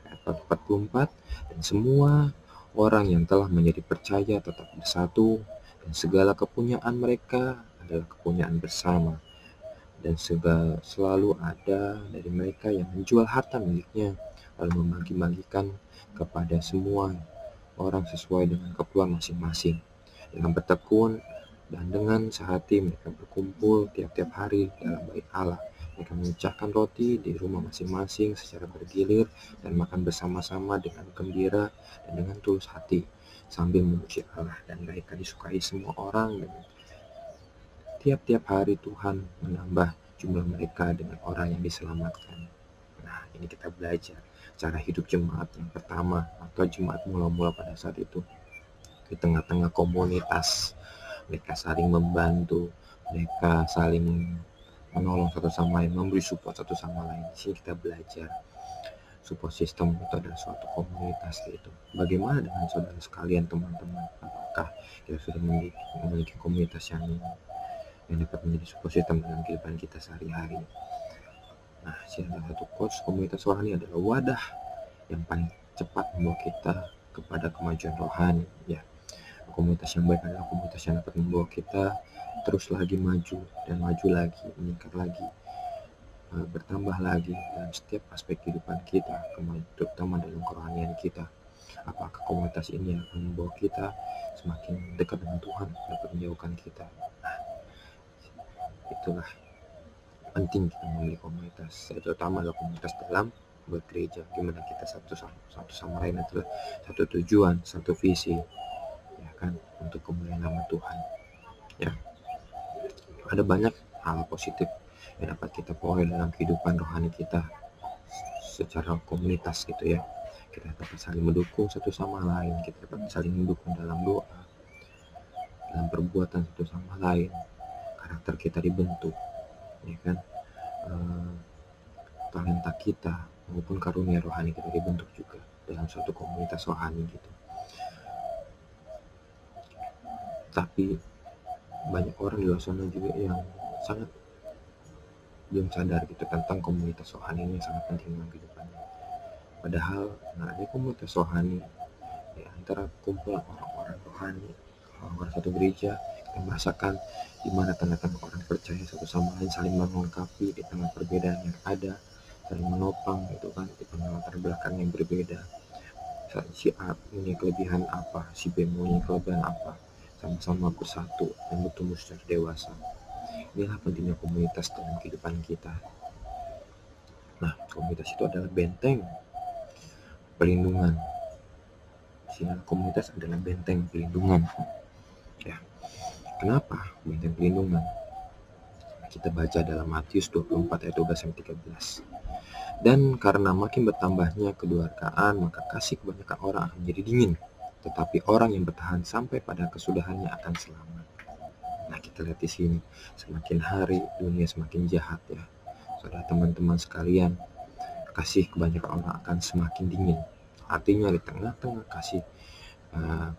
Ayat 44, dan semua orang yang telah menjadi percaya tetap bersatu, dan segala kepunyaan mereka adalah kepunyaan bersama. Dan selalu ada dari mereka yang menjual harta miliknya, lalu membagi-bagikan kepada semua orang sesuai dengan keperluan masing-masing. Dengan bertekun dan dengan sehati mereka berkumpul tiap-tiap hari dalam bait Allah. Mereka memecahkan roti di rumah masing-masing secara bergilir dan makan bersama-sama dengan gembira dan dengan tulus hati sambil memuji Allah, dan mereka disukai semua orang. Dan tiap-tiap hari Tuhan menambah jumlah mereka dengan orang yang diselamatkan. Nah, ini kita belajar cara hidup jemaat yang pertama atau jemaat mula-mula pada saat itu. Di tengah-tengah komunitas, mereka saling membantu, mereka saling menolong satu sama lain, memberi support satu sama lain. Di sini kita belajar support system itu adalah suatu komunitas itu. Bagaimana dengan saudara sekalian, teman-teman? Apakah kita sudah memiliki komunitas yang dapat menjadi support system dalam kehidupan kita sehari-hari? Nah, salah satu quotes komunitas rohani adalah wadah yang paling cepat membawa kita kepada kemajuan rohani ya. Komunitas yang baik adalah komunitas yang dapat membawa kita terus lagi maju dan maju lagi, meningkat lagi, bertambah lagi dalam setiap aspek kehidupan kita, terutama dalam kerohanian kita. Apakah komunitas ini akan membawa kita semakin dekat dengan Tuhan, dapat menjauhkan kita? Nah, itulah penting kita memiliki komunitas, terutama adalah komunitas dalam bergereja. Gimana kita satu sama lain adalah satu tujuan, satu visi ya kan, untuk kemuliaan nama Tuhan. Ya, ada banyak hal positif yang dapat kita peroleh dalam kehidupan rohani kita secara komunitas gitu ya. Kita dapat saling mendukung satu sama lain, kita dapat saling mendukung dalam doa, dalam perbuatan satu sama lain, karakter kita dibentuk, ya kan. Talenta kita maupun karunia rohani kita dibentuk juga dalam suatu komunitas rohani gitu. Tapi banyak orang di luar sana juga yang sangat belum sadar gitu tentang komunitas rohani ini sangat penting dalam kehidupannya. Padahal ada komunitas rohani ya, antara kumpulan orang-orang rohani, orang-orang satu gereja, kita merasakan di mana tanda-tanda orang percaya satu sama lain, saling melengkapi di tengah perbedaan yang ada, saling menopang gitu kan, di tengah latar belakang yang berbeda. Si A punya kelebihan apa, si B punya kelebihan apa, sama-sama bersatu dan bertumbuh secara dewasa. Inilah pentingnya komunitas dalam kehidupan kita. Nah, komunitas itu adalah benteng pelindungan. Komunitas adalah benteng pelindungan. Ya, kenapa benteng pelindungan? Kita baca dalam Matius 24 ayat 12-13. Dan karena makin bertambahnya kedurhakaan, maka kasih kebanyakan orang akan menjadi dingin. Tetapi orang yang bertahan sampai pada kesudahannya akan selamat. Nah, kita lihat di sini, semakin hari dunia semakin jahat ya. Saudara teman-teman sekalian, kasih kebanyakan orang akan semakin dingin. Artinya di tengah-tengah kasih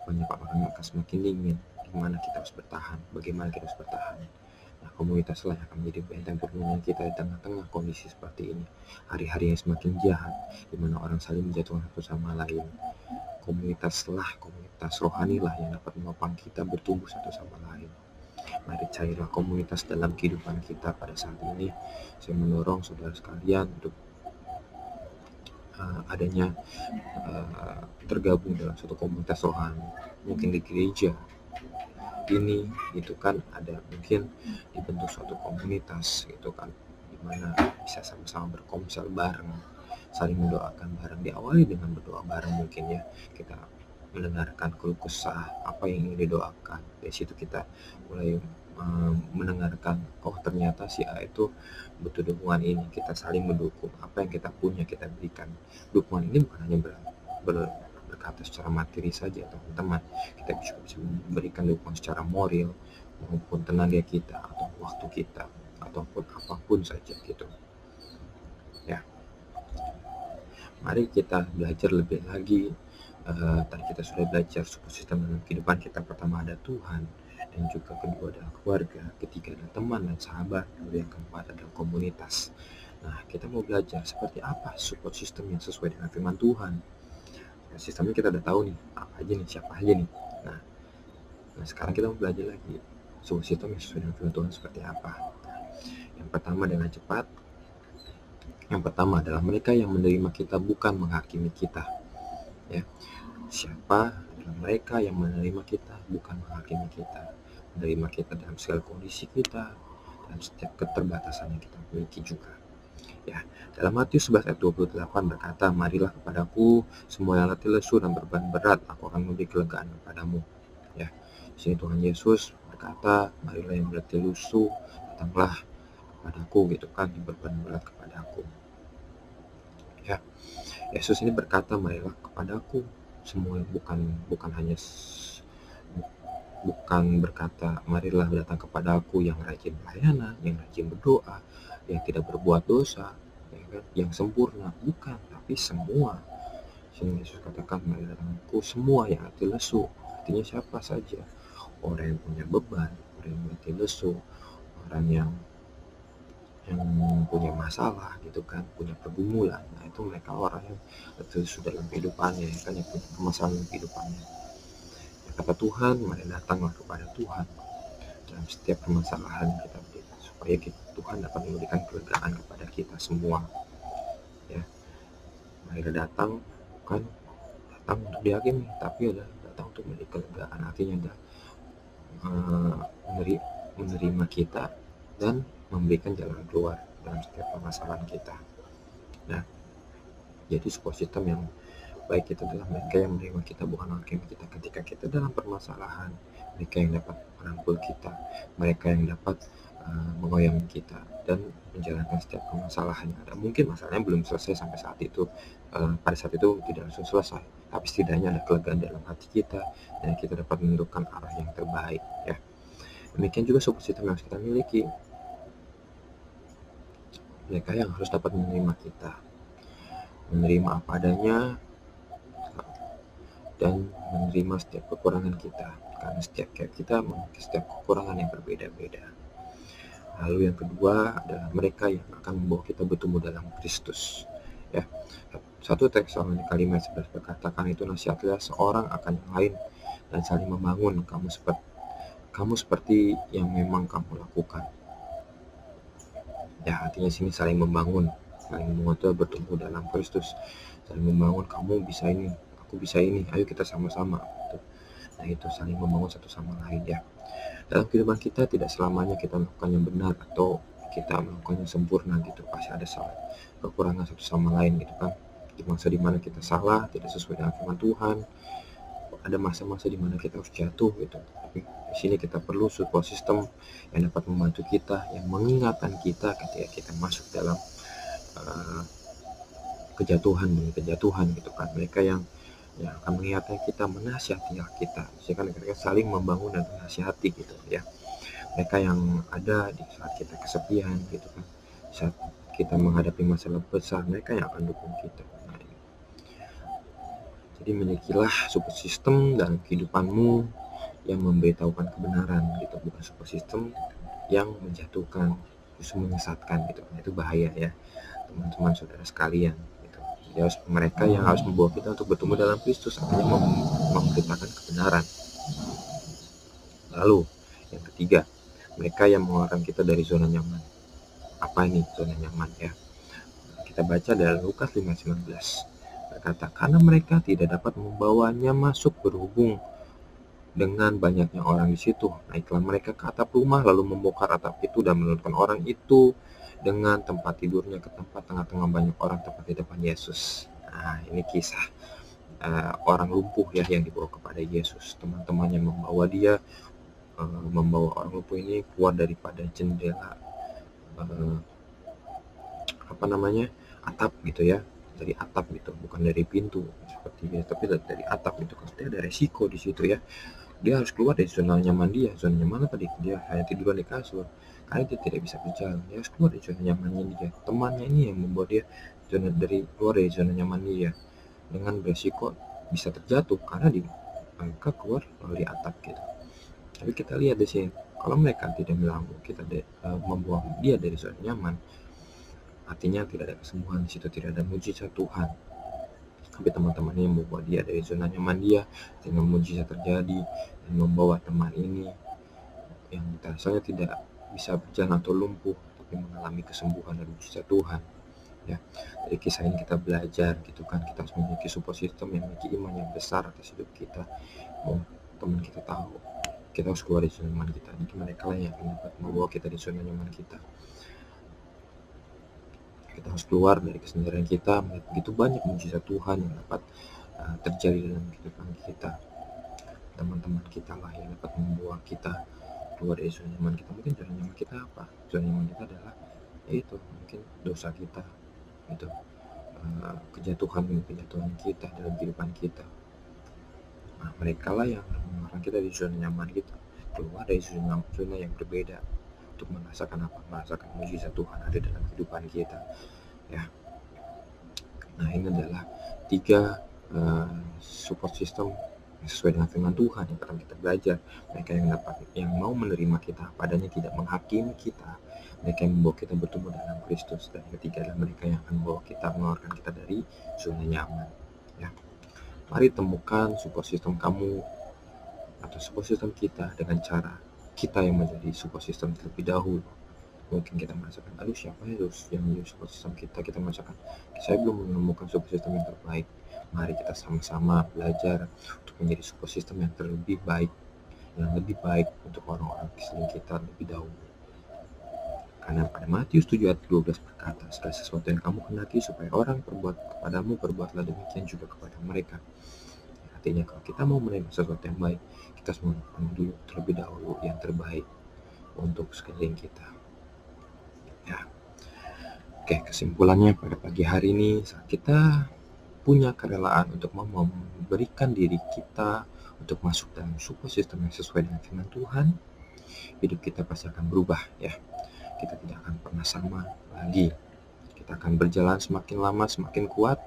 banyak orang akan semakin dingin. Gimana kita harus bertahan? Bagaimana kita harus bertahan? Nah, komunitaslah yang akan menjadi benteng perlindungan kita di tengah-tengah kondisi seperti ini. Hari-hari yang semakin jahat, di mana orang saling menjatuhkan satu sama lain. Komunitas rohani lah yang dapat menopang kita bertumbuh satu sama lain. Mari carilah komunitas dalam kehidupan kita pada saat ini. Saya mendorong saudara sekalian untuk adanya tergabung dalam suatu komunitas rohani. Mungkin di gereja ini gitu kan, ada mungkin dibentuk suatu komunitas gitu kan, dimana bisa sama-sama berkomsel bareng, saling mendoakan bareng. Diawali dengan berdoa bareng mungkin ya, kita mendengarkan keluh kesah apa yang ingin didoakan. Dari situ kita mulai mendengarkan, oh ternyata si A itu butuh dukungan ini, kita saling mendukung. Apa yang kita punya kita berikan. Dukungan ini bukan hanya berkata secara materi saja teman-teman, kita bisa memberikan dukungan secara moral maupun tenaga kita atau waktu kita ataupun apapun saja gitu ya. Mari kita belajar lebih lagi. Tadi kita sudah belajar support system dalam kehidupan kita. Pertama ada Tuhan, dan juga kedua adalah keluarga, ketiga adalah teman dan sahabat, lalu yang keempat adalah komunitas. Nah, kita mau belajar seperti apa support system yang sesuai dengan firman Tuhan. Nah, sistemnya kita udah tahu nih, apa aja nih, siapa aja nih. Nah sekarang kita mau belajar lagi support system yang sesuai dengan firman Tuhan seperti apa. Yang pertama dengan cepat. Yang pertama adalah mereka yang menerima kita bukan menghakimi kita. Ya, siapa adalah mereka yang menerima kita bukan menghakimi kita, menerima kita dalam segala kondisi kita, dalam setiap keterbatasan yang kita miliki juga. Ya, dalam Matius 11 ayat 28 berkata, marilah kepadaku semua yang letih lesu dan beban berat, aku akan memberi kelegaan kepadamu. Ya, di sini Tuhan Yesus berkata, marilah yang letih lesu, datanglah kepadaku gitu kan, yang beban berat kepadaku. Ya, Yesus ini berkata, marilah kepadaku semua, bukan hanya bukan berkata marilah datang kepada aku yang rajin pelayanan, yang rajin berdoa, yang tidak berbuat dosa, ya kan, yang sempurna, bukan, tapi semua. Sehingga Yesus katakan marilah datang aku semua yang letih lesu. Artinya siapa saja, orang yang punya beban, orang yang letih lesu, orang yang punya masalah gitu kan, punya pergumulan. Nah, itu mereka orang yang letih lesu dalam kehidupannya, kan, yang punya permasalahan dalam kehidupannya. Kata Tuhan, mari datanglah kepada Tuhan dalam setiap permasalahan kita, supaya Tuhan dapat memberikan kelegaan kepada kita semua. Ya, mari datang, bukan datang untuk dihakimi, tapi adalah datang untuk memberi kelegaan. Artinya adalah menerima kita dan memberikan jalan keluar dalam setiap permasalahan kita. Nah, jadi support system yang baik itu adalah mereka yang menerima kita, bukan menghakimi kita. Ketika kita dalam permasalahan, mereka yang dapat merangkul kita, mereka yang dapat mengoyomi kita dan menjalankan setiap permasalahan yang ada. Mungkin masalahnya belum selesai sampai saat itu, pada saat itu tidak langsung selesai, tapi setidaknya ada kelegaan dalam hati kita dan kita dapat menentukan arah yang terbaik, ya. Demikian juga support system yang harus kita miliki, mereka yang harus dapat menerima kita, menerima apa adanya, dan menerima setiap kekurangan kita, karena setiap kita memiliki setiap kekurangan yang berbeda-beda. Lalu yang kedua adalah mereka yang akan membawa kita bertumbuh dalam Kristus, ya. 1 Tesalonika 5:11 berkatakan, itu nasihatlah seorang akan yang lain dan saling membangun kamu seperti yang memang kamu lakukan. Ya, artinya sini saling membangun itu bertumbuh dalam Kristus, saling membangun, kamu bisa ini, aku bisa ini, ayo kita sama-sama gitu. Nah, itu saling membangun satu sama lain, ya. Dalam kehidupan kita tidak selamanya kita melakukan yang benar atau kita melakukan yang sempurna gitu, pasti ada salah kekurangan satu sama lain gitu kan. Di masa dimana kita salah, tidak sesuai dengan firman Tuhan, ada masa-masa dimana kita harus jatuh gitu. Tapi di sini kita perlu support system yang dapat membantu kita, yang mengingatkan kita ketika kita masuk dalam kejatuhan gitu kan. Mereka yang akan mengingatkan kita, menasihati kita. Jadi kan mereka saling membangun dan menasihati gitu, ya. Mereka yang ada di saat kita kesepian gitu kan, saat kita menghadapi masalah besar, mereka yang akan dukung kita. Nah, jadi milikilah support system dalam kehidupanmu yang memberitahukan kebenaran gitu, bukan support system yang menjatuhkan, justru menyesatkan gitu. Nah, itu bahaya ya teman-teman saudara sekalian gitu. Jadi mereka yang harus membawa kita untuk bertumbuh dalam Kristus, artinya memberitakan kebenaran. Lalu yang ketiga, mereka yang mengeluarkan kita dari zona nyaman. Apa ini zona nyaman, ya? Kita baca dari Lukas 5:19 berkata, karena mereka tidak dapat membawanya masuk berhubung dengan banyaknya orang di situ. Naiklah mereka ke atap rumah, lalu membongkar atap itu dan menurunkan orang itu dengan tempat tidurnya ke tempat tengah-tengah banyak orang tepat di depan Yesus. Nah, ini kisah orang lumpuh ya yang dibawa kepada Yesus. Teman-temannya membawa orang lumpuh ini keluar daripada jendela atap gitu ya, dari atap gitu, bukan dari pintu seperti biasa, tapi dari atap gitu. Pasti ada resiko di situ ya. Dia harus keluar dari zona nyaman dia. Zona nyaman tadi dia hanya tiduran di kasur, karena dia tidak bisa berjalan. Dia harus keluar dari zona nyamannya dia. Temannya ini yang membuat dia keluar dari zona nyaman dia, dengan beresiko bisa terjatuh karena mereka keluar melalui atap gitu. Tapi kita lihat di sini, kalau mereka tidak melangkah, kita membawa dia dari zona nyaman, artinya tidak ada kesembuhan di situ, tidak ada mujizat Tuhan. Tapi teman-temannya yang membawa dia dari zona nyaman dia, dengan mujizat terjadi dan membawa teman ini yang rasanya tidak bisa berjalan atau lumpuh, tapi mengalami kesembuhan dan mujizat Tuhan. Ya, dari kisah ini kita belajar gitu kan, kita harus memiliki support system yang memiliki iman yang besar atas hidup kita. Mau teman kita tahu, kita harus keluar dari zona nyaman kita. Jadi mereka lah yang akan dapat membawa kita di zona nyaman kita. Kita harus keluar dari kesendirian kita, melihat begitu banyak mujizat Tuhan yang dapat terjadi dalam kehidupan kita. Teman-teman kita lah yang dapat membawa kita keluar dari zona nyaman kita. Mungkin zona nyaman kita apa? Zona nyaman kita adalah yaitu mungkin dosa kita, itu kejatuhan kita dalam kehidupan kita. Nah, mereka lah yang mengeluarkan kita dari zona nyaman kita, keluar dari zona yang berbeda untuk merasakan mujizat Tuhan ada dalam kehidupan kita, ya. Nah, ini adalah 3 support system yang sesuai dengan firman Tuhan yang akan kita belajar. Mereka yang mau menerima kita padanya, tidak menghakimi kita. Mereka yang membawa kita bertumbuh dalam Kristus. Dan ketiga adalah mereka yang akan membawa kita, mengeluarkan kita dari zona nyaman, ya. Mari temukan support system kamu atau support system kita dengan cara kita yang menjadi support system terlebih dahulu. Mungkin kita merasakan, aduh siapa ya yang menjadi support system kita merasakan, saya belum menemukan support system yang terbaik. Mari kita sama-sama belajar untuk menjadi support system yang lebih baik untuk orang-orang di sekeliling kita lebih dahulu. Karena pada Matius 7 ayat 12 berkata, segala sesuatu yang kamu hendaki supaya orang perbuat kepadamu, perbuatlah demikian juga kepada mereka. Artinya kalau kita mau menerima sesuatu yang baik, kita harus melakukan dulu terlebih dahulu yang terbaik untuk sekeliling kita. Ya, oke, kesimpulannya pada pagi hari ini, saat kita punya kerelaan untuk memberikan diri kita untuk masuk dalam support system yang sesuai dengan firman Tuhan, hidup kita pasti akan berubah ya. Kita tidak akan pernah sama lagi. Kita akan berjalan semakin lama semakin kuat,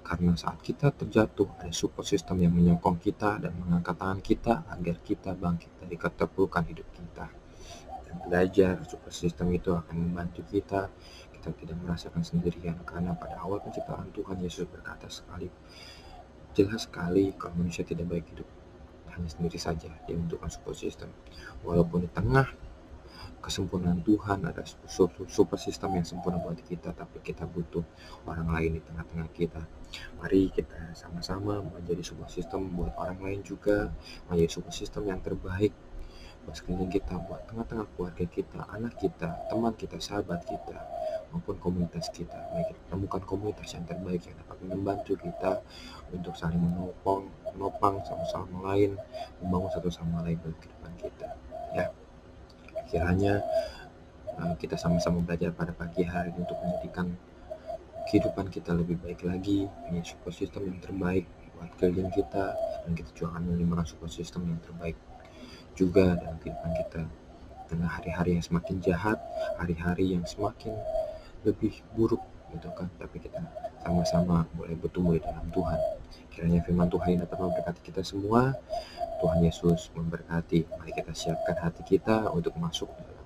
karena saat kita terjatuh ada support system yang menyokong kita dan mengangkat tangan kita agar kita bangkit dari keterpurukan hidup kita. Dan belajar support system itu akan membantu kita tidak merasakan sendirian, karena pada awal penciptaan Tuhan Yesus berkata jelas sekali kalau manusia tidak baik hidup hanya sendiri saja. Dia membutuhkan support system. Walaupun di tengah kesempurnaan Tuhan ada support system yang sempurna buat kita, tapi kita butuh orang lain di tengah-tengah kita. Mari kita sama-sama menjadi support system buat orang lain juga, menjadi support system yang terbaik buat sekeliling kita, buat tengah-tengah keluarga kita, anak kita, teman kita, sahabat kita, maupun komunitas kita. Mari kita temukan komunitas yang terbaik yang dapat membantu kita untuk saling menopang satu sama lain, membangun satu sama lain dalam kehidupan kita. Ya, kiranya kita sama-sama belajar pada pagi hari untuk menjadikan kehidupan kita lebih baik lagi, punya support system yang terbaik buat keliling kita, dan kita juga akan menemukan support system yang terbaik juga dalam kehidupan kita. Tengah hari-hari yang semakin jahat, hari-hari yang semakin lebih buruk gitu kan, tapi kita sama-sama boleh bertumbuh di dalam Tuhan. Kiranya firman Tuhan dapat memberkati kita semua. Tuhan Yesus memberkati. Mari kita siapkan hati kita untuk masuk dalam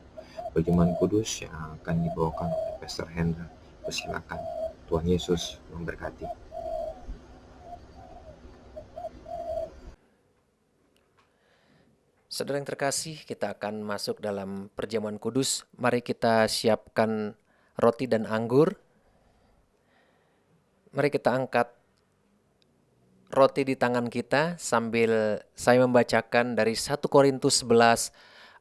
perjamuan kudus yang akan dibawakan oleh Pastor Hendra. Persilakan. Tuhan Yesus memberkati. Saudara yang terkasih, kita akan masuk dalam perjamuan kudus. Mari kita siapkan roti dan anggur. Mari kita angkat roti di tangan kita sambil saya membacakan dari 1 Korintus 11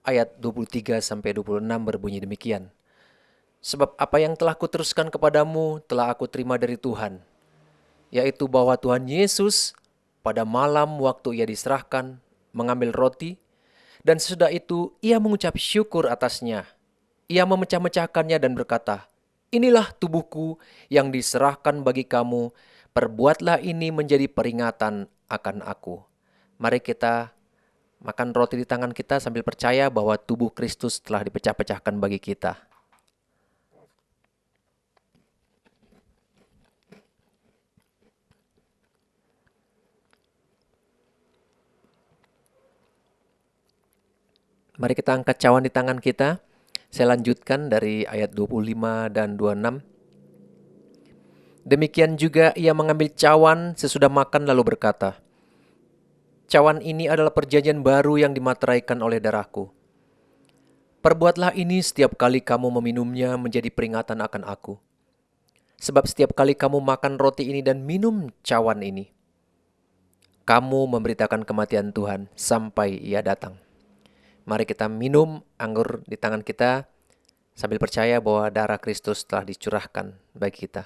ayat 23 sampai 26 berbunyi demikian. Sebab apa yang telah kuteruskan kepadamu telah aku terima dari Tuhan, yaitu bahwa Tuhan Yesus pada malam waktu ia diserahkan mengambil roti, dan sesudah itu ia mengucap syukur atasnya. Ia memecah-mecahkannya dan berkata, inilah tubuhku yang diserahkan bagi kamu, perbuatlah ini menjadi peringatan akan aku. Mari kita makan roti di tangan kita sambil percaya bahwa tubuh Kristus telah dipecah-pecahkan bagi kita. Mari kita angkat cawan di tangan kita. Saya lanjutkan dari ayat 25 dan 26. Demikian juga ia mengambil cawan sesudah makan lalu berkata, cawan ini adalah perjanjian baru yang dimateraikan oleh darahku. Perbuatlah ini setiap kali kamu meminumnya menjadi peringatan akan aku. Sebab setiap kali kamu makan roti ini dan minum cawan ini, kamu memberitakan kematian Tuhan sampai ia datang. Mari kita minum anggur di tangan kita sambil percaya bahwa darah Kristus telah dicurahkan bagi kita.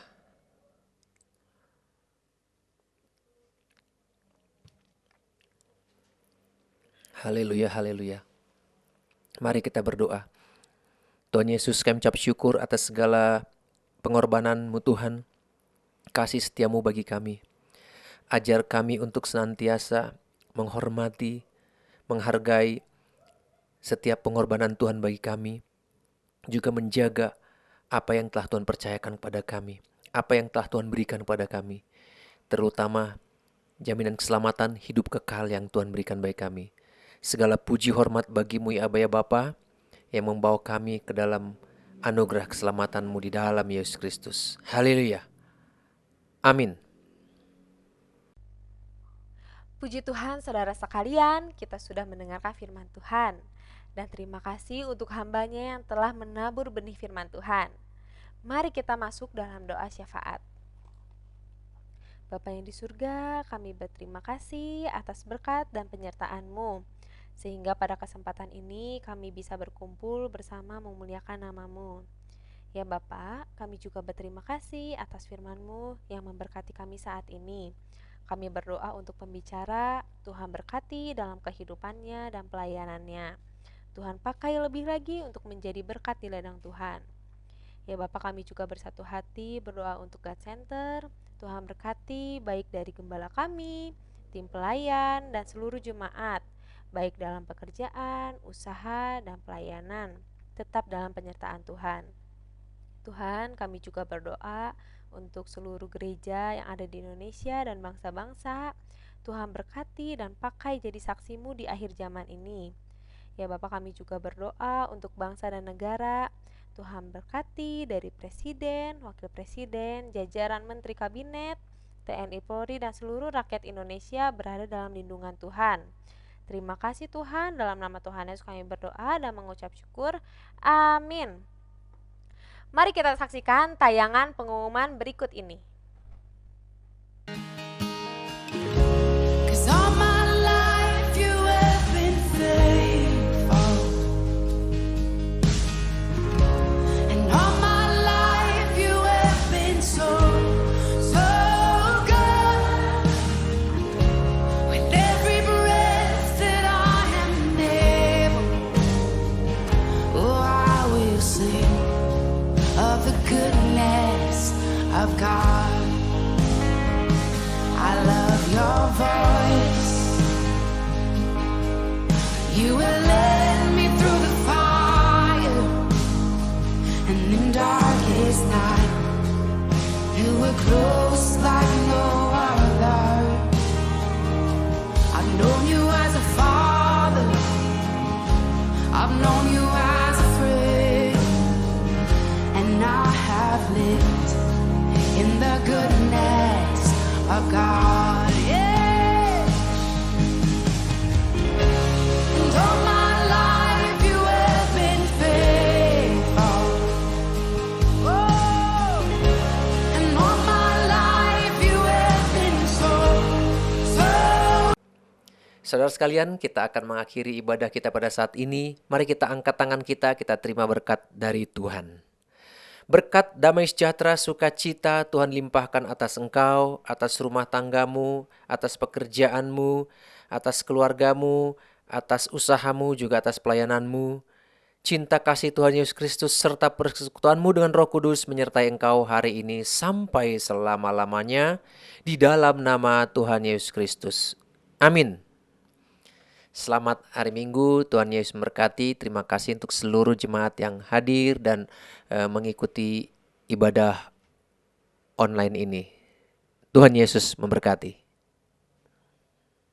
Haleluya, haleluya. Mari kita berdoa. Tuhan Yesus, kami ucap syukur atas segala pengorbanan-Mu Tuhan, kasih setiamu bagi kami. Ajar kami untuk senantiasa menghormati, menghargai setiap pengorbanan Tuhan bagi kami, juga menjaga apa yang telah Tuhan percayakan kepada kami, apa yang telah Tuhan berikan kepada kami, terutama jaminan keselamatan hidup kekal yang Tuhan berikan bagi kami. Segala puji hormat bagi-Mu ya Aba ya Bapa, yang membawa kami ke dalam anugerah keselamatan-Mu di dalam Yesus Kristus. Haleluya. Amin. Puji Tuhan, saudara sekalian, kita sudah mendengarkan firman Tuhan. Dan terima kasih untuk hamba-Nya yang telah menabur benih firman Tuhan. Mari kita masuk dalam doa syafaat. Bapa yang di surga, kami berterima kasih atas berkat dan penyertaan-Mu. sehingga pada kesempatan ini kami bisa berkumpul bersama memuliakan nama-Mu. Ya Bapa, kami juga berterima kasih atas firman-Mu yang memberkati kami saat ini. Kami berdoa untuk pembicara, Tuhan berkati dalam kehidupannya dan pelayanannya. Tuhan pakai lebih lagi untuk menjadi berkat di ladang Tuhan. Ya Bapa, kami juga bersatu hati berdoa untuk God Center. Tuhan berkati baik dari gembala kami, tim pelayan, dan seluruh jemaat, baik dalam pekerjaan, usaha, dan pelayanan, tetap dalam penyertaan Tuhan. Tuhan, kami juga berdoa untuk seluruh gereja yang ada di Indonesia dan bangsa-bangsa. Tuhan berkati dan pakai jadi saksi-Mu di akhir zaman ini. Ya Bapa, kami juga berdoa untuk bangsa dan negara. Tuhan berkati dari Presiden, Wakil Presiden, jajaran Menteri Kabinet, TNI Polri, dan seluruh rakyat Indonesia berada dalam lindungan Tuhan. Terima kasih Tuhan, dalam nama Tuhan Yesus kami berdoa dan mengucap syukur. Amin. Mari kita saksikan tayangan pengumuman berikut ini. 'Cause all my life you have been faithful, and all my life you have been so, so good. With every breath that I am able, oh, I will sing of the goodness of God. I love your voice. You will lead me through the fire, and in darkest night, you were close like no other. I've known you as a father, I've known you as a friend, and I have lived in the goodness of God, yeah. And all my life you have been faithful. Oh, and all my life you have been so, so. Saudara sekalian, kita akan mengakhiri ibadah kita pada saat ini. Mari kita angkat tangan kita terima berkat dari Tuhan. Berkat, damai sejahtera, sukacita Tuhan limpahkan atas engkau, atas rumah tanggamu, atas pekerjaanmu, atas keluargamu, atas usahamu, juga atas pelayananmu. Cinta kasih Tuhan Yesus Kristus serta persekutuanmu dengan Roh Kudus menyertai engkau hari ini sampai selama-lamanya di dalam nama Tuhan Yesus Kristus. Amin. Selamat hari Minggu, Tuhan Yesus memberkati. Terima kasih untuk seluruh jemaat yang hadir dan mengikuti ibadah online ini. Tuhan Yesus memberkati.